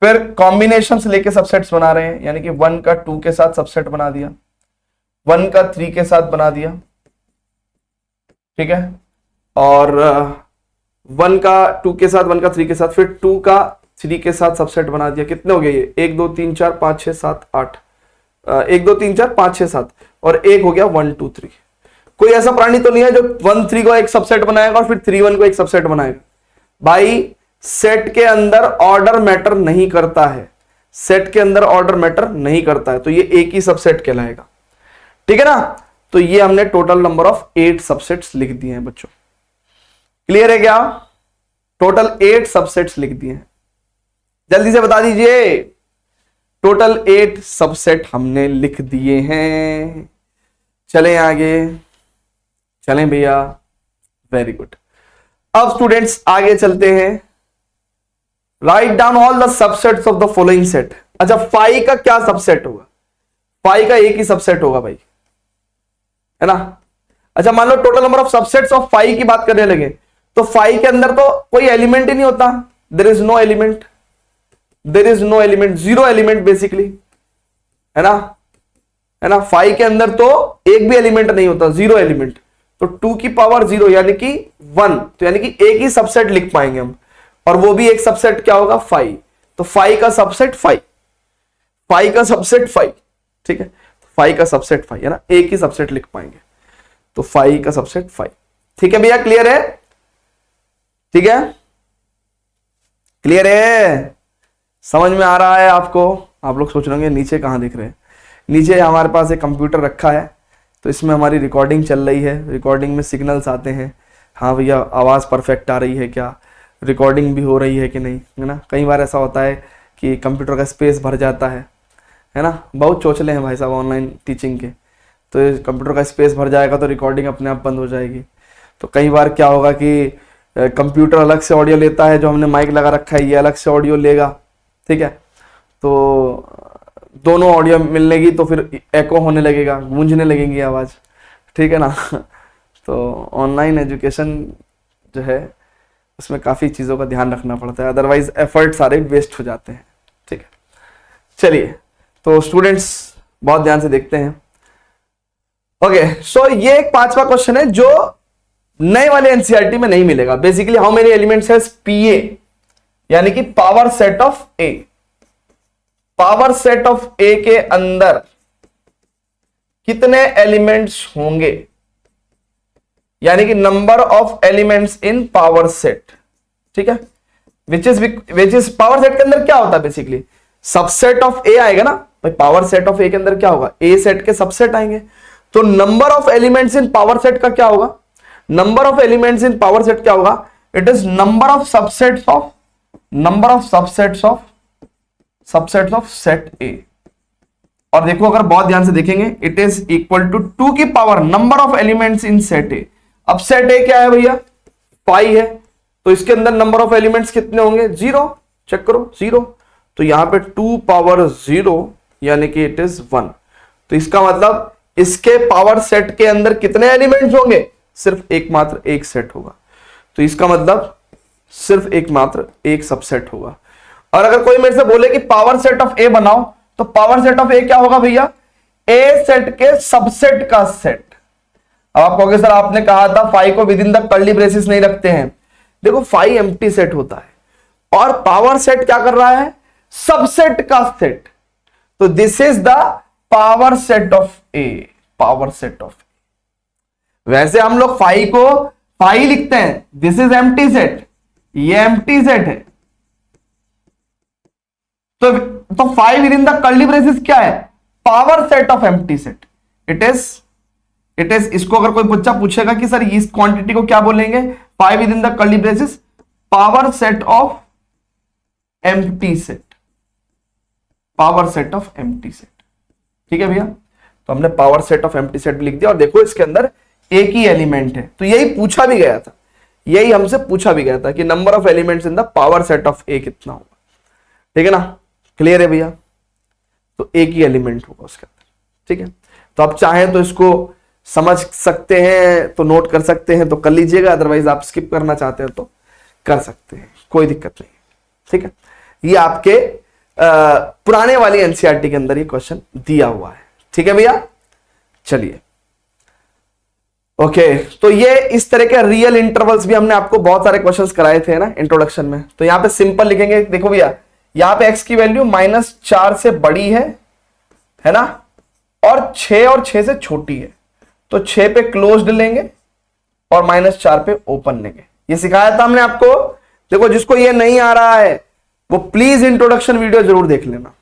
फिर कॉम्बिनेशंस लेके सबसेट्स बना रहे हैं, यानी कि 1 का 2 के साथ सबसेट बना दिया, 1 का 3 के साथ बना दिया, ठीक है, और 1 का 2 के साथ, 1 का 3 के साथ, फिर 2 का 3 के साथ सबसेट बना दिया। कितने हो गए ये? 1 2 3 4 5 6 7 8, 1 2 3 4 5 6 7, और एक हो गया 1 2 3। कोई ऐसा प्राणी तो नहीं है जो 1 3 को एक सबसेट बनाएगा और फिर 3 1 को एक सबसेट बनाएगा। भाई सेट के अंदर ऑर्डर मैटर नहीं करता है, सेट के अंदर ऑर्डर मैटर नहीं करता है, तो ये एक ही सबसेट कहलाएगा, ठीक है ना। तो ये हमने टोटल नंबर ऑफ 8 सबसेट्स लिख दिए हैं बच्चों। क्लियर है क्या? टोटल 8 सबसेट्स लिख दिए हैं। जल्दी से बता दीजिए, टोटल 8 सबसेट हमने लिख दिए हैं। चलें आगे, चलें भैया, वेरी गुड। अब स्टूडेंट्स आगे चलते हैं। Write down all the subsets of the following set. अच्छा 5 का क्या सबसेट होगा? 5 का एक ही सबसेट होगा भाई, है ना। अच्छा मान लो total number of subsets of 5 की बात करने लगे तो 5 के अंदर तो कोई एलिमेंट ही नहीं होता, there is no element, there is no element, zero element basically, है ना, है ना। 5 के अंदर तो एक भी एलिमेंट नहीं होता, जीरो एलिमेंट। तो 2 की पावर 0 यानी कि 1, तो यानी कि एक ही सबसेट लिख पाएंगे हम, और वो भी एक सबसेट क्या होगा? 5। तो 5 का सबसेट 5, 5 का सबसेट 5, ठीक है, 5 का सबसेट 5, है ना, एक ही सबसेट लिख पाएंगे। तो 5 का सबसेट 5, ठीक है भैया, क्लियर है? ठीक है, क्लियर है? समझ में आ रहा है आपको? आप लोग सोच रहे होंगे नीचे कहां दिख रहे हैं। नीचे हमारे पास एक कंप्यूटर रखा है, तो इसमें हमारी रिकॉर्डिंग चल रही है, रिकॉर्डिंग में सिग्नल्स आते हैं। हाँ भैया आवाज़ परफेक्ट आ रही है क्या, रिकॉर्डिंग भी हो रही है कि नहीं, है ना। कई बार ऐसा होता है कि कंप्यूटर का स्पेस भर जाता है ना। बहुत चोचले हैं भाई साहब ऑनलाइन टीचिंग के, तो कंप्यूटर का स्पेस भर जाएगा तो रिकॉर्डिंग अपने आप बंद हो जाएगी। तो कई बार क्या होगा कि कंप्यूटर अलग से ऑडियो लेता है, जो हमने माइक लगा रखा है ये अलग से ऑडियो लेगा, ठीक है। तो दोनों ऑडियो मिलनेगी तो फिर एको होने लगेगा, गूंजने लगेगी आवाज़, ठीक है ना। तो ऑनलाइन एजुकेशन जो है उसमें काफ़ी चीज़ों का ध्यान रखना पड़ता है, अदरवाइज एफर्ट सारे वेस्ट हो जाते हैं, ठीक है। चलिए तो स्टूडेंट्स बहुत ध्यान से देखते हैं। ओके सो ये एक 5वां क्वेश्चन है जो नए वाले एनसीईआरटी में नहीं मिलेगा। Basically how many elements has P A, यानी कि power set of A. Power set of A के अंदर कितने एलिमेंट्स होंगे, यानी कि number of elements in power set, ठीक है। विच इज पावर सेट के अंदर क्या होता है? बेसिकली सबसेट ऑफ ए आएगा ना भाई। पावर सेट ऑफ ए के अंदर क्या होगा? ए सेट के सबसेट आएंगे। तो number of elements in power set का क्या होगा? Number of elements in power set क्या होगा? It is number of subsets of set ए। और देखो अगर बहुत ध्यान से देखेंगे, इट इज इक्वल टू 2 की power number of elements in set ए। अब सेट ए क्या है भैया? 5 है, तो इसके अंदर नंबर ऑफ एलिमेंट्स कितने होंगे? 0। चेक करो 0, तो यहां पे 2 पावर 0 यानी कि इट इज 1। तो इसका मतलब इसके पावर सेट के अंदर कितने एलिमेंट्स होंगे? सिर्फ एकमात्र एक सेट होगा। तो इसका मतलब सिर्फ एकमात्र एक सबसेट होगा। और अगर कोई मेरे से बोले कि पावर सेट ऑफ ए बनाओ, तो पावर सेट ऑफ ए क्या होगा भैया? ए सेट के सबसेट का सेट। अब आप कहोगे सर आपने कहा था 5 को with in the curly braces नहीं रखते हैं। देखो 5 एम्प्टी सेट होता है और पावर सेट क्या कर रहा है? सबसेट का सेट। तो this is the power set of A, power set of. वैसे हम लोग 5 को 5 लिखते हैं, दिस इज एम्प्टी सेट, ये एम्प्टी सेट है। तो 5 within the curly braces क्या है? Power set of empty set. It is इसको अगर कोई बच्चा पूछेगा कि सर इस क्वांटिटी को क्या बोलेंगे? 5 within the curly braces power set of empty set, power set of empty set. ठीक है भैया, तो हमने power set of empty set भी लिख दिया। और देखो इसके अंदर एक ही एलिमेंट है, तो यही पूछा भी गया था, यही हमसे पूछा भी गया था कि number of elements in the power set of A कितना होगा। ठीक है ना, क्लियर है भैया? तो एक ही एलिमेंट होगा उसके अंदर। ठीक है, तो आप चाहें तो इसको समझ सकते हैं तो नोट कर सकते हैं तो कर लीजिएगा, अदरवाइज आप स्किप करना चाहते हैं तो कर सकते हैं, कोई दिक्कत नहीं। ठीक है, ये आपके पुराने वाली एनसीईआरटी के अंदर ये क्वेश्चन दिया हुआ है। ठीक है भैया, चलिए ओके। तो ये इस तरह के रियल इंटरवल्स भी हमने आपको बहुत सारे क्वेश्चंस कराए थे ना इंट्रोडक्शन में। तो यहां पे सिंपल लिखेंगे, देखो भैया यहां पे x की वैल्यू -4 से बड़ी है ना, और 6 से छोटी है, तो 6 पे क्लोज्ड लेंगे और -4 पे ओपन लेंगे। ये सिखाया था हमने आपको। देखो जिसको ये नहीं आ रहा है वो प्लीज इंट्रोडक्शन वीडियो जरूर देख लेना।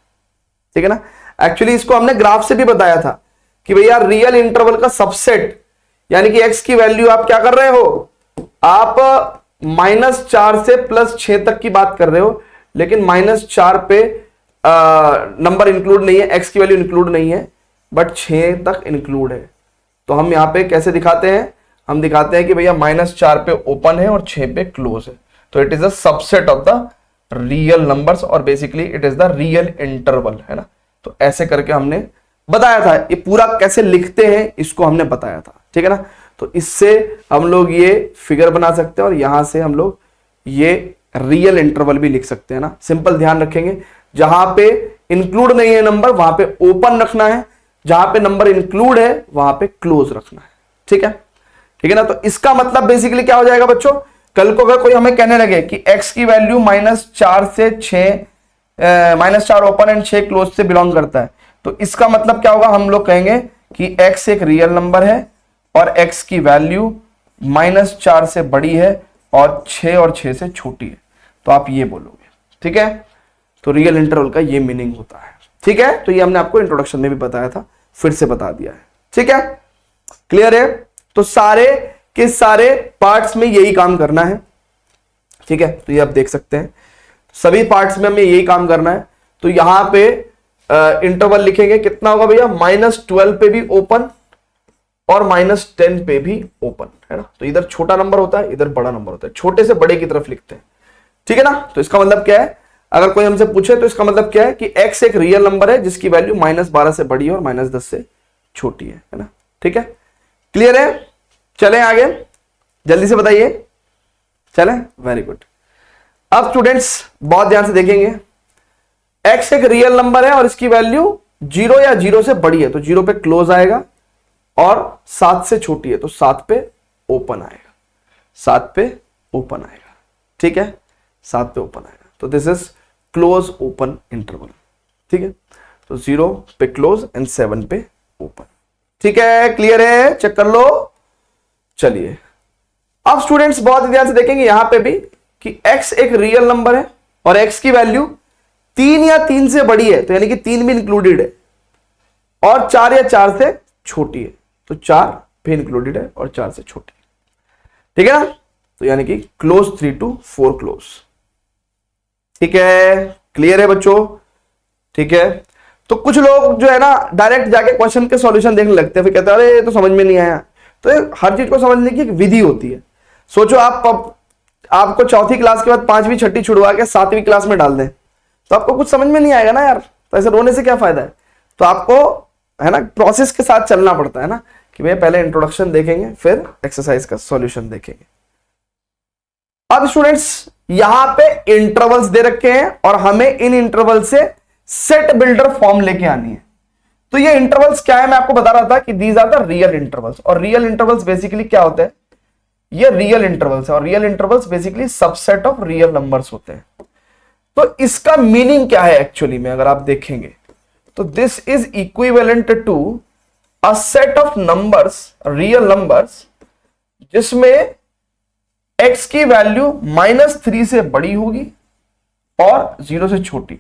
ठीक है ना, एक्चुअली इसको हमने ग्राफ से भी बताया था कि भैया रियल इंटरवल का सबसेट, यानी कि x की वैल्यू आप क्या कर रहे हो, आप -4 से +6 तक की बात कर रहे हो, लेकिन -4 पे नंबर इंक्लूड नहीं है, x की वैल्यू इंक्लूड नहीं है, बट 6 तक इंक्लूड है। तो हम यहां पे कैसे दिखाते हैं, हम दिखाते हैं कि भैया -4 पे ओपन है और 6 पे क्लोज है, तो it is a subset of the real numbers और basically it is the real interval, है ना। तो ऐसे करके हमने बताया था, ये पूरा कैसे लिखते हैं इसको हमने बताया था। ठीक है ना, तो इससे हम लोग ये फिगर बना सकते हैं और यहां से हम लोग ये रियल इंटरवल भी लिख सकते हैं ना। सिंपल ध्यान रखेंगे, जहां पे इंक्लूड नहीं है नंबर वहां पे ओपन रखना है, जहां पे नंबर इंक्लूड है वहां पे क्लोज रखना है। ठीक है, ठीक है ना। तो इसका मतलब बेसिकली क्या हो जाएगा बच्चों, कल को अगर कोई हमें कहने लगे कि x की वैल्यू -4 से 6, -4 ओपन एंड 6 क्लोज से बिलोंग करता है, तो इसका मतलब क्या होगा, हम लोग कहेंगे कि x एक रियल नंबर है और x की वैल्यू -4 से बड़ी है और 6 से छोटी है, तो आप ये बोलोगे। ठीक है, तो रियल इंटरवल का ये मीनिंग होता है। ठीक है, तो ये हमने आपको इंट्रोडक्शन में भी बताया था, फिर से बता दिया है। ठीक है, क्लियर है? तो सारे के सारे पार्ट्स में यही काम करना है। ठीक है, तो ये आप देख सकते हैं सभी पार्ट्स में हमें यही काम करना है। तो यहां पे इंटरवल लिखेंगे, कितना होगा भैया, -12 पे भी ओपन और -10 पे भी ओपन, है ना। तो इधर छोटा नंबर होता है, इधर बड़ा नंबर होता है, छोटे से बड़े की तरफ लिखते हैं। ठीक है ना, तो इसका मतलब क्या है, अगर कोई हमसे पूछे तो इसका मतलब क्या है कि x एक रियल नंबर है जिसकी वैल्यू -12 से बड़ी है और -10 से छोटी है ना। ठीक है, क्लियर है? चलें आगे, जल्दी से बताइए। चलें, वेरी गुड। अब स्टूडेंट्स बहुत ध्यान से देखेंगे, x एक रियल नंबर है और इसकी वैल्यू 0 या 0 से बड़ी है, तो 0 पे क्लोज आएगा, और 7 से छोटी है तो 7 पे ओपन आएगा, 7 पे ओपन आएगा। ठीक है, 7 पे ओपन आएगा, तो this is close open interval. ठीक है, तो 0 पे क्लोज एंड 7 पे ओपन। ठीक है, क्लियर है? चेक कर लो। चलिए अब स्टूडेंट्स बहुत ध्यान से देखेंगे यहां पे भी कि x एक रियल नंबर है और x की वैल्यू 3 या 3 से बड़ी है, तो यानी कि 3 भी इंक्लूडेड है, और 4 या 4 से छोटी है, तो 4 भी इंक्लूडेड है और 4 से छोटी है। ठीक है ना, तो यानी कि क्लोज 3 to 4 क्लोज। ठीक है, क्लियर है बच्चों? ठीक है, तो कुछ लोग जो है ना डायरेक्ट जाके क्वेश्चन के सॉल्यूशन देखने लगते हैं, फिर कहते हैं अरे ये तो समझ में नहीं आया। तो हर चीज को समझने की एक विधि होती है। सोचो आपको चौथी क्लास के बाद 5वीं 6ठी छुड़वा के 7वीं क्लास में डाल दें, तो आपको कुछ समझ में नहीं आएगा ना यार, तो ऐसे रोने से क्या फायदा है। तो आपको है ना प्रोसेस के साथ चलना पड़ता है ना, कि भैया पहले इंट्रोडक्शन देखेंगे फिर एक्सरसाइज का सॉल्यूशन देखेंगे। अब स्टूडेंट्स यहां पे इंटरवल्स दे रखे हैं और हमें इन इंटरवल से सेट बिल्डर फॉर्म लेके आनी है। तो ये इंटरवल्स क्या है, मैं आपको बता रहा था कि these are the real intervals, और रियल इंटरवल्स बेसिकली क्या होते हैं, ये रियल इंटरवल्स है, और real intervals basically subset of real numbers होते हैं। तो इसका मीनिंग क्या है एक्चुअली में अगर आप देखेंगे, तो this is equivalent to a set of numbers, real numbers, जिसमें x की वैल्यू -3 से बड़ी होगी और 0 से छोटी,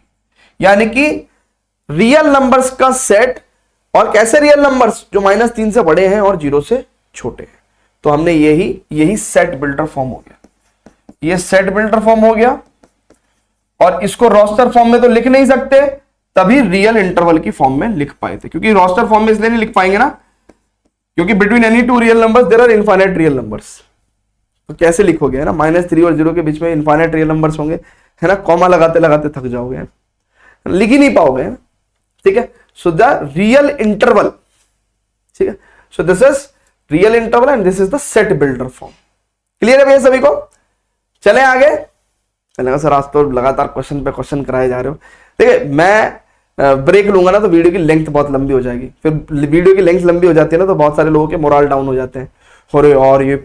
यानी कि रियल नंबर्स का सेट। और कैसे रियल नंबर्स, जो -3 से बड़े हैं और 0 से छोटे हैं। तो हमने यही सेट बिल्डर फॉर्म हो गया, ये सेट बिल्डर फॉर्म हो गया। और इसको रोस्टर फॉर्म में तो लिख नहीं सकते, तभी रियल इंटरवल की फॉर्म में लिख पाए थे। क्योंकि रोस्टर फॉर्म में इसलिए नहीं लिख पाएंगे ना, क्योंकि between any two real numbers there are infinite real numbers. तो कैसे लिखोगे, है ना, -3 और 0 के बीच में इनफाइनाइट रियल नंबर्स होंगे, है ना, कॉमा लगाते लगाते थक जाओगे, लिख ही नहीं पाओगे, है ना, ठीक है। सो द रियल इंटरवल, ठीक है, सो this is real interval and this is the set builder form. Clear है भैया सभी को? चले आगे। चलेगा सर, आज तो लगातार क्वेश्चन पे क्वेश्चन कराए जा रहे हो। देखिए, मैं ब्रेक लूंगा ना तो वीडियो की लेंथ बहुत लंबी हो जाएगी। फिर वीडियो की लेंथ लंबी हो जाती है ना तो बहुत सारे लोगों के मोरल डाउन हो जाते हैं, अरे यार ये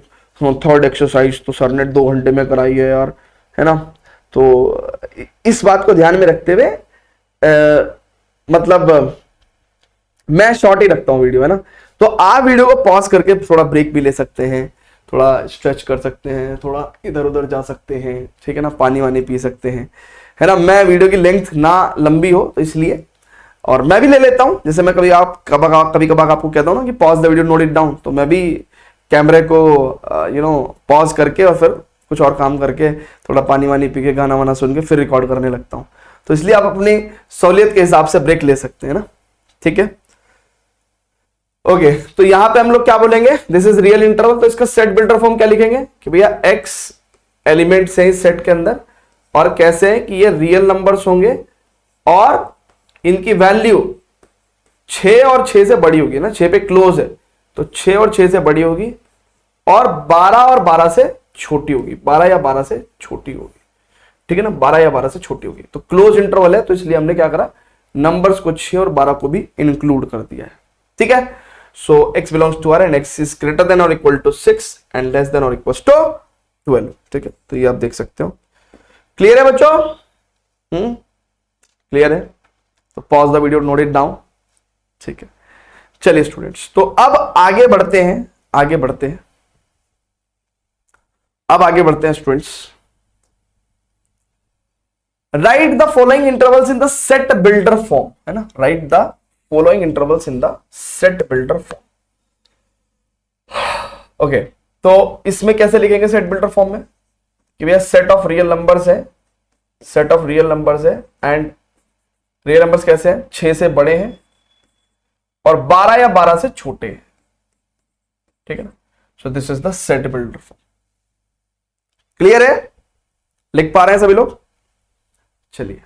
थर्ड एक्सरसाइज तो सर ने 2 घंटे में कराई है यार, है ना। तो इस बात को ध्यान में रखते हुए मतलब मैं शॉर्ट ही रखता हूँ वीडियो, है ना। तो आप वीडियो को पॉज करके थोड़ा ब्रेक भी ले सकते हैं, थोड़ा स्ट्रेच कर सकते हैं, थोड़ा इधर उधर जा सकते हैं, ठीक है ना, पानी वानी पी सकते हैं, है ना। मैं वीडियो की लेंथ ना लंबी हो तो इसलिए, और मैं भी ले लेता हूं, जैसे मैं कभी कभार आपको कहता हूं ना कि pause the video, note it down, तो मैं भी कैमरे को पॉज करके और फिर कुछ और काम करके थोड़ा पानी वानी पी के गाना वाना सुन के फिर रिकॉर्ड करने लगता हूं। तो इसलिए आप अपनी सहूलियत के हिसाब से ब्रेक ले सकते हैं ना, ठीक है। ओके, तो यहां पे हम लोग क्या बोलेंगे, दिस इज रियल इंटरवल। तो इसका सेट बिल्डर फॉर्म क्या लिखेंगे कि भैया x एलिमेंट्स है इस सेट के अंदर, और कैसे है कि ये रियल नंबर्स होंगे और इनकी वैल्यू 6 और 6 से बड़ी होगी ना, 6 पे क्लोज है तो 6 और 6 से बड़ी होगी, और 12 और 12 से छोटी होगी, 12 या 12 से छोटी होगी, ठीक है ना, 12 या 12 से छोटी होगी। तो क्लोज इंटरवल है तो इसलिए हमने क्या करा, नंबर्स को 6 और 12 को भी इंक्लूड कर दिया है, ठीक है। So x belongs to R and x is greater than or equal to 6 and less than or equals to 12, ठीक है। तो ये आप देख सकते हो। क्लियर है बच्चों? क्लियर है? तो pause the video, note it down, ठीक है। चलिए स्टूडेंट्स, तो अब आगे बढ़ते हैं, अब आगे बढ़ते हैं students. Right the following intervals in the set builder form, है ना, right the following intervals in the set builder form. Okay, तो इसमें कैसे लिखेंगे सेट बिल्डर फॉर्म में कि भैया सेट ऑफ रियल नंबर्स है, एंड रियल नंबर्स कैसे हैं, 6 से बड़े हैं और 12 या 12 से छोटे हैं, ठीक है ना। सो this is the set builder form. Clear है? लिख पा रहे हैं सभी लोग? चलिए,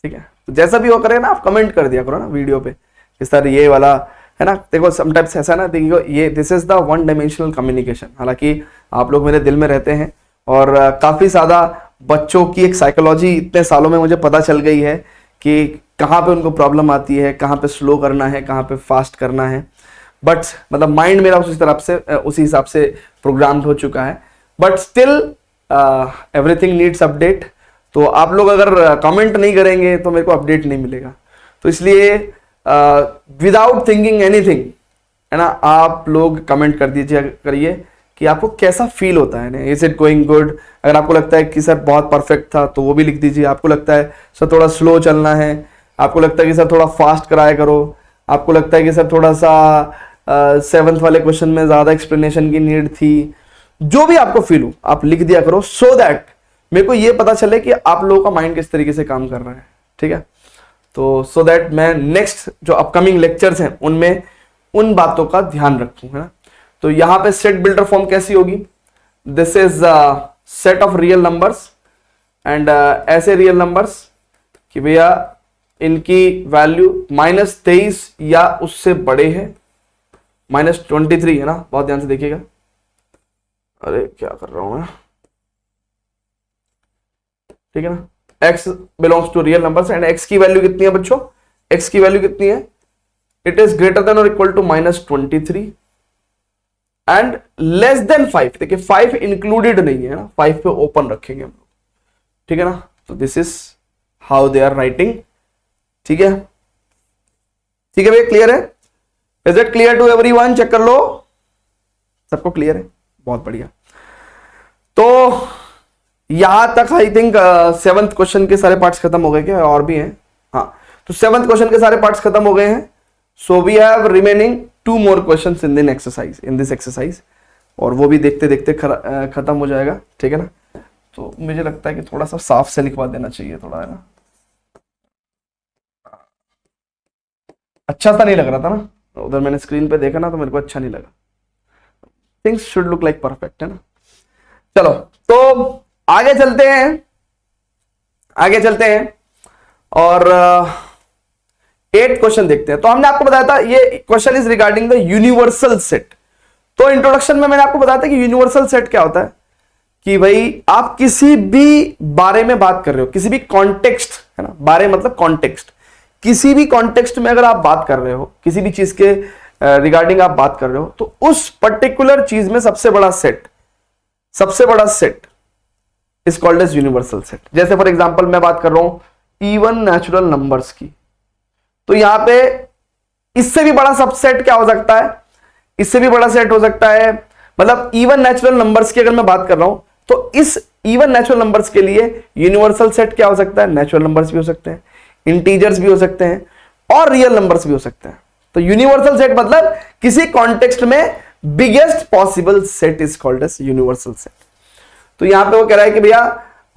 ठीक है। तो जैसा भी वो करे ना, आप कमेंट कर दिया करो ना वीडियो पे, इस तरह ये वाला, है ना। देखो समटाइम्स ऐसा ना, देखिए ये this is the one dimensional communication. हालांकि आप लोग मेरे दिल में रहते हैं और काफी ज्यादा बच्चों की एक साइकोलॉजी इतने सालों में मुझे पता चल गई है कि कहाँ पे उनको प्रॉब्लम आती है, कहाँ पे स्लो करना है, कहाँ पे फास्ट करना है। बट मतलब माइंड मेरा उसी तरफ से उसी हिसाब से प्रोग्राम्ड हो चुका है, but still everything needs update. तो आप लोग अगर कमेंट नहीं करेंगे तो मेरे को अपडेट नहीं मिलेगा। तो इसलिए विदाउट थिंकिंग एनीथिंग, है ना, आप लोग कमेंट कर दीजिए, करिए कि आपको कैसा फील होता है ना, इज इट गोइंग गुड। अगर आपको लगता है कि सर बहुत परफेक्ट था तो वो भी लिख दीजिए। आपको लगता है सर थोड़ा स्लो चलना है, आपको लगता है कि सर थोड़ा फास्ट कराया करो, आपको लगता है कि सर थोड़ा सा 7th वाले क्वेश्चन में ज्यादा एक्सप्लेनेशन की नीड थी, जो भी आपको फील हो आप लिख दिया करो, सो दैट मेरे को ये पता चले कि आप लोगों का माइंड किस तरीके से काम कर रहा है, ठीक है। तो सो दैट मैं नेक्स्ट जो अपकमिंग लेक्चर्स हैं उनमें उन बातों का ध्यान रखूं, है ना। तो यहां पे सेट बिल्डर फॉर्म कैसी होगी, this is set of real numbers and ऐसे रियल नंबर्स कि भैया इनकी वैल्यू -23 या उससे बड़े हैं, -23 है ना, बहुत ध्यान से देखिएगा। अरे क्या कर रहा हूं मैं, ठीक है ना। x belongs to real numbers and x की वैल्यू कितनी है बच्चों, x की वैल्यू कितनी है, इट इज ग्रेटर देन और equal to -23 and less than 5। देखिए 5 इंक्लूडेड नहीं है ना, 5 पे ओपन रखेंगे हम लोग, ठीक है ना। तो this is how they are writing, ठीक है, ठीक है भैया, क्लियर है? Is it clear to everyone? Check कर लो, सबको क्लियर है, बहुत बढ़िया। तो यहां तक आई थिंक 7th क्वेश्चन के सारे पार्ट्स खत्म हो गए क्या, और भी हैं? हाँ, तो 7th क्वेश्चन के सारे पार्ट्स खत्म हो गए हैं। So we have remaining 2 more questions in this exercise, और वो भी देखते देखते खत्म हो जाएगा, ठीक है ना। तो मुझे लगता है कि थोड़ा सा साफ से लिखवा देना चाहिए, थोड़ा, है ना, अच्छा सा नहीं लग रहा था ना उधर, मैंने स्क्रीन पे देखा ना तो मेरे को अच्छा नहीं लगा। Things should look like perfect, है ना। चलो तो आगे चलते हैं, आगे चलते हैं और 8 क्वेश्चन देखते हैं। तो हमने आपको बताया था ये question is regarding the universal set. तो इंट्रोडक्शन में मैंने आपको बताया था कि यूनिवर्सल सेट क्या होता है, कि भाई आप किसी भी बारे में बात कर रहे हो, किसी भी कॉन्टेक्स्ट, है ना, बारे मतलब कॉन्टेक्स्ट, किसी भी कॉन्टेक्स्ट में अगर आप बात कर रहे हो, किसी भी चीज के रिगार्डिंग आप बात कर रहे हो, तो उस पर्टिकुलर चीज में सबसे बड़ा set is called as universal set. जैसे फॉर एग्जांपल मैं बात कर रहा हूं इवन नेचुरल नंबर्स की, तो यहां पे इससे भी बड़ा सबसेट क्या हो सकता है, इससे भी बड़ा सेट हो सकता है, मतलब इवन नेचुरल नंबर्स की अगर मैं बात कर रहा हूं तो इस इवन नेचुरल नंबर्स के लिए यूनिवर्सल सेट क्या हो सकता है, नेचुरल नंबर्स भी हो सकते हैं, इंटीजर्स भी हो सकते हैं और रियल नंबर्स भी हो सकते हैं। तो यूनिवर्सल सेट मतलब किसी कॉन्टेक्स्ट में biggest possible set is called as universal set. तो यहां पे वो कह रहा है कि भैया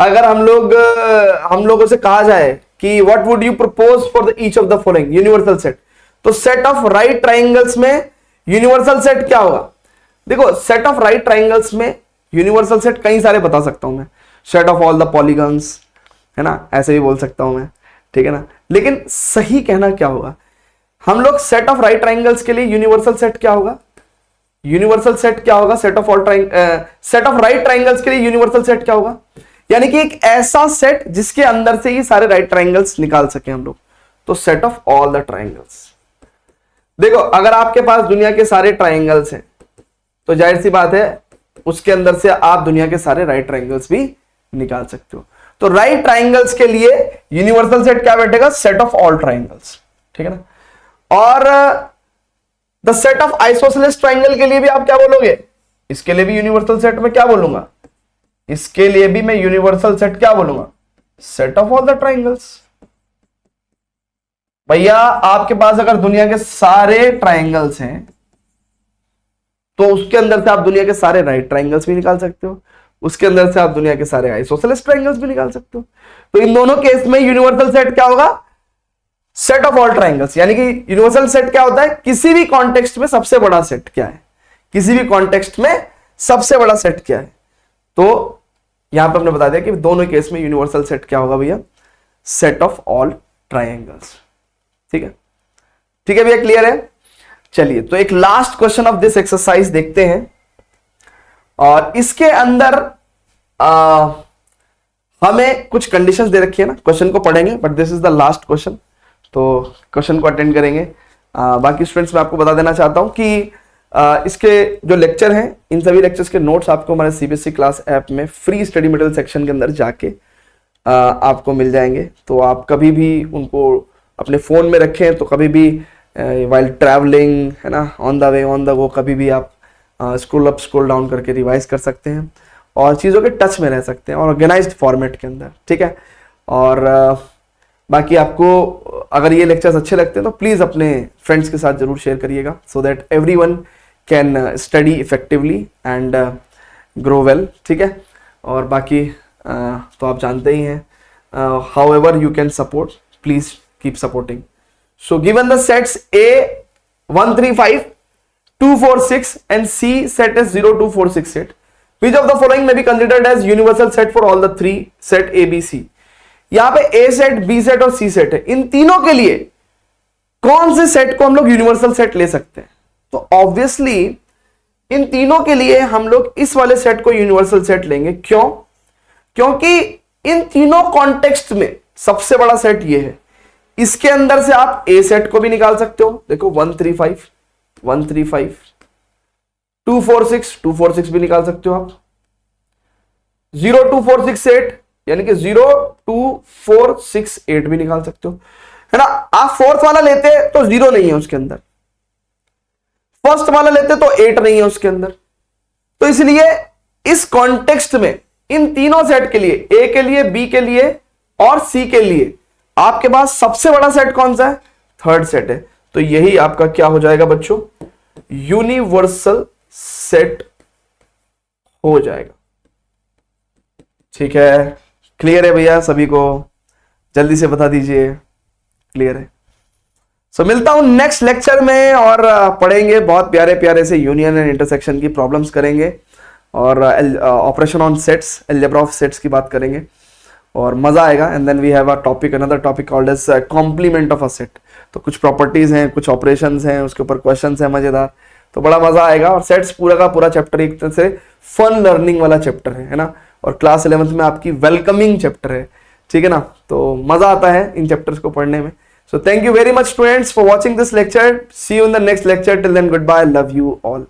अगर हम लोगों से कहा जाए कि what would you propose for the each of the following universal set, तो सेट ऑफ राइट ट्राइंगल्स में यूनिवर्सल सेट क्या होगा। देखो सेट ऑफ राइट ट्राइंगल्स में यूनिवर्सल सेट कई सारे बता सकता हूं मैं, set of all the polygons, है ना, ऐसे भी बोल सकता हूं मैं, ठीक है ना। लेकिन सही कहना क्या होगा, हम लोग सेट ऑफ राइट ट्राइंगल्स के लिए यूनिवर्सल सेट क्या होगा, यूनिवर्सल सेट क्या होगा, सेट ऑफ राइट ट्राइंगल्स के लिए यूनिवर्सल सेट क्या होगा, यानी कि एक ऐसा सेट जिसके अंदर से ही सारे राइट ट्राइंगल्स निकाल सके हम लोग, तो set of all the triangles. देखो अगर आपके पास दुनिया के सारे ट्राइंगल्स हैं तो जाहिर सी बात है उसके अंदर से आप दुनिया के सारे राइट ट्राइंगल्स भी निकाल सकते हो। तो राइट ट्राइंगल्स के लिए यूनिवर्सल सेट क्या बैठेगा, सेट ऑफ ऑल ट्राइंगल्स, ठीक है ना। और the set of isosceles triangle के लिए भी आप क्या बोलोगे, इसके लिए भी यूनिवर्सल सेट में क्या बोलूंगा, इसके लिए भी मैं यूनिवर्सल सेट क्या बोलूंगा, set of all the triangles. भैया आपके पास अगर दुनिया के सारे ट्राइंगल्स हैं तो उसके अंदर से आप दुनिया के सारे राइट ट्राइंगल्स भी निकाल सकते हो, उसके अंदर से आप दुनिया के सारे आइसोसेलेस ट्राइंगल्स भी निकाल सकते हो। तो इन दोनों केस में यूनिवर्सल सेट क्या होगा, सेट ऑफ ऑल ट्राइंगल्स। यानी कि यूनिवर्सल सेट क्या होता है, किसी भी कॉन्टेक्स्ट में सबसे बड़ा सेट क्या है, किसी भी कॉन्टेक्स्ट में सबसे बड़ा सेट क्या है। तो यहां पर हमने बता दिया कि दोनों केस में यूनिवर्सल सेट क्या होगा भैया, सेट ऑफ ऑल ट्राइंगल्स। ठीक है, ठीक है भैया, क्लियर है। चलिए तो एक last question of this exercise देखते हैं और इसके अंदर हमें कुछ कंडीशंस दे रखी है ना, क्वेश्चन को पढ़ेंगे but this is the last question, तो क्वेश्चन को अटेंड करेंगे। बाकी स्टूडेंट्स मैं आपको बता देना चाहता हूं कि इसके जो लेक्चर हैं इन सभी लेक्चर्स के नोट्स आपको हमारे सीबीएसई क्लास ऐप में फ्री स्टडी मटेरियल सेक्शन के अंदर जाके आपको मिल जाएंगे। तो आप कभी भी उनको अपने फोन में रखें, तो कभी भी वाइल ट्रैवलिंग, है ना, on the way on the go, कभी भी आप स्क्रॉल अप स्क्रॉल डाउन करके रिवाइज कर सकते हैं और चीज़ों के टच में रह सकते हैं ऑर्गेनाइज्ड फॉर्मेट के अंदर। ठीक है, और बाकी आपको अगर ये लेक्चर्स अच्छे लगते हैं तो प्लीज़ अपने फ्रेंड्स के साथ जरूर शेयर करिएगा, so that everyone can study effectively and grow well. ठीक है, और बाकी तो आप जानते ही हैं, how ever you can support, please keep supporting. So given the sets A 1 3 5 2 4 6 and C set as 0 2 4 6 set, which of the following may be considered as universal set for all the three set A B C। यहां पे A set, B set और C set है, इन तीनों के लिए कौन से set को हम लोग यूनिवर्सल सेट ले सकते हैं। तो ऑब्वियसली इन तीनों के लिए हम लोग इस वाले सेट को यूनिवर्सल सेट लेंगे। क्यों? क्योंकि इन तीनों कॉन्टेक्स्ट में सबसे बड़ा सेट ये है। इसके अंदर से आप A सेट को भी निकाल सकते हो, देखो 1 3 5 1 3 5, 2 4 6 2 4 6 भी निकाल सकते हो आप, 0 2 4 6 8 यानी कि 0 2 4 6 8 भी निकाल सकते हो, है ना। आप फोर्थ वाला लेते तो 0 नहीं है उसके अंदर, फर्स्ट वाला लेते तो 8 नहीं है उसके अंदर। तो इसलिए इस कॉन्टेक्स्ट में इन तीनों सेट के लिए, A के लिए, B के लिए और C के लिए, आपके पास सबसे बड़ा सेट कौन सा है, थर्ड सेट है। तो यही आपका क्या हो जाएगा बच्चों, यूनिवर्सल सेट हो जाएगा। ठीक है, क्लियर है भैया सभी को? जल्दी से बता दीजिए क्लियर है। सो मिलता हूं नेक्स्ट लेक्चर में और पढ़ेंगे बहुत प्यारे प्यारे से यूनियन एंड इंटरसेक्शन की प्रॉब्लम्स करेंगे और operation on sets, algebra of sets की बात करेंगे और मजा आएगा। And then we have a topic, another topic called as complement of a set. तो कुछ प्रॉपर्टीज हैं, कुछ ऑपरेशंस हैं, उसके ऊपर क्वेश्चंस हैं मजेदार, तो बड़ा मजा आएगा। और सेट्स पूरा का पूरा चैप्टर एक तरह से फन लर्निंग वाला चैप्टर है ना, और क्लास 11th में आपकी वेलकमिंग चैप्टर है, ठीक है ना। तो मजा आता है इन चैप्टर्स को पढ़ने में। So thank you very much students for watching this lecture. See you in the next lecture. Till then, goodbye. Love you all.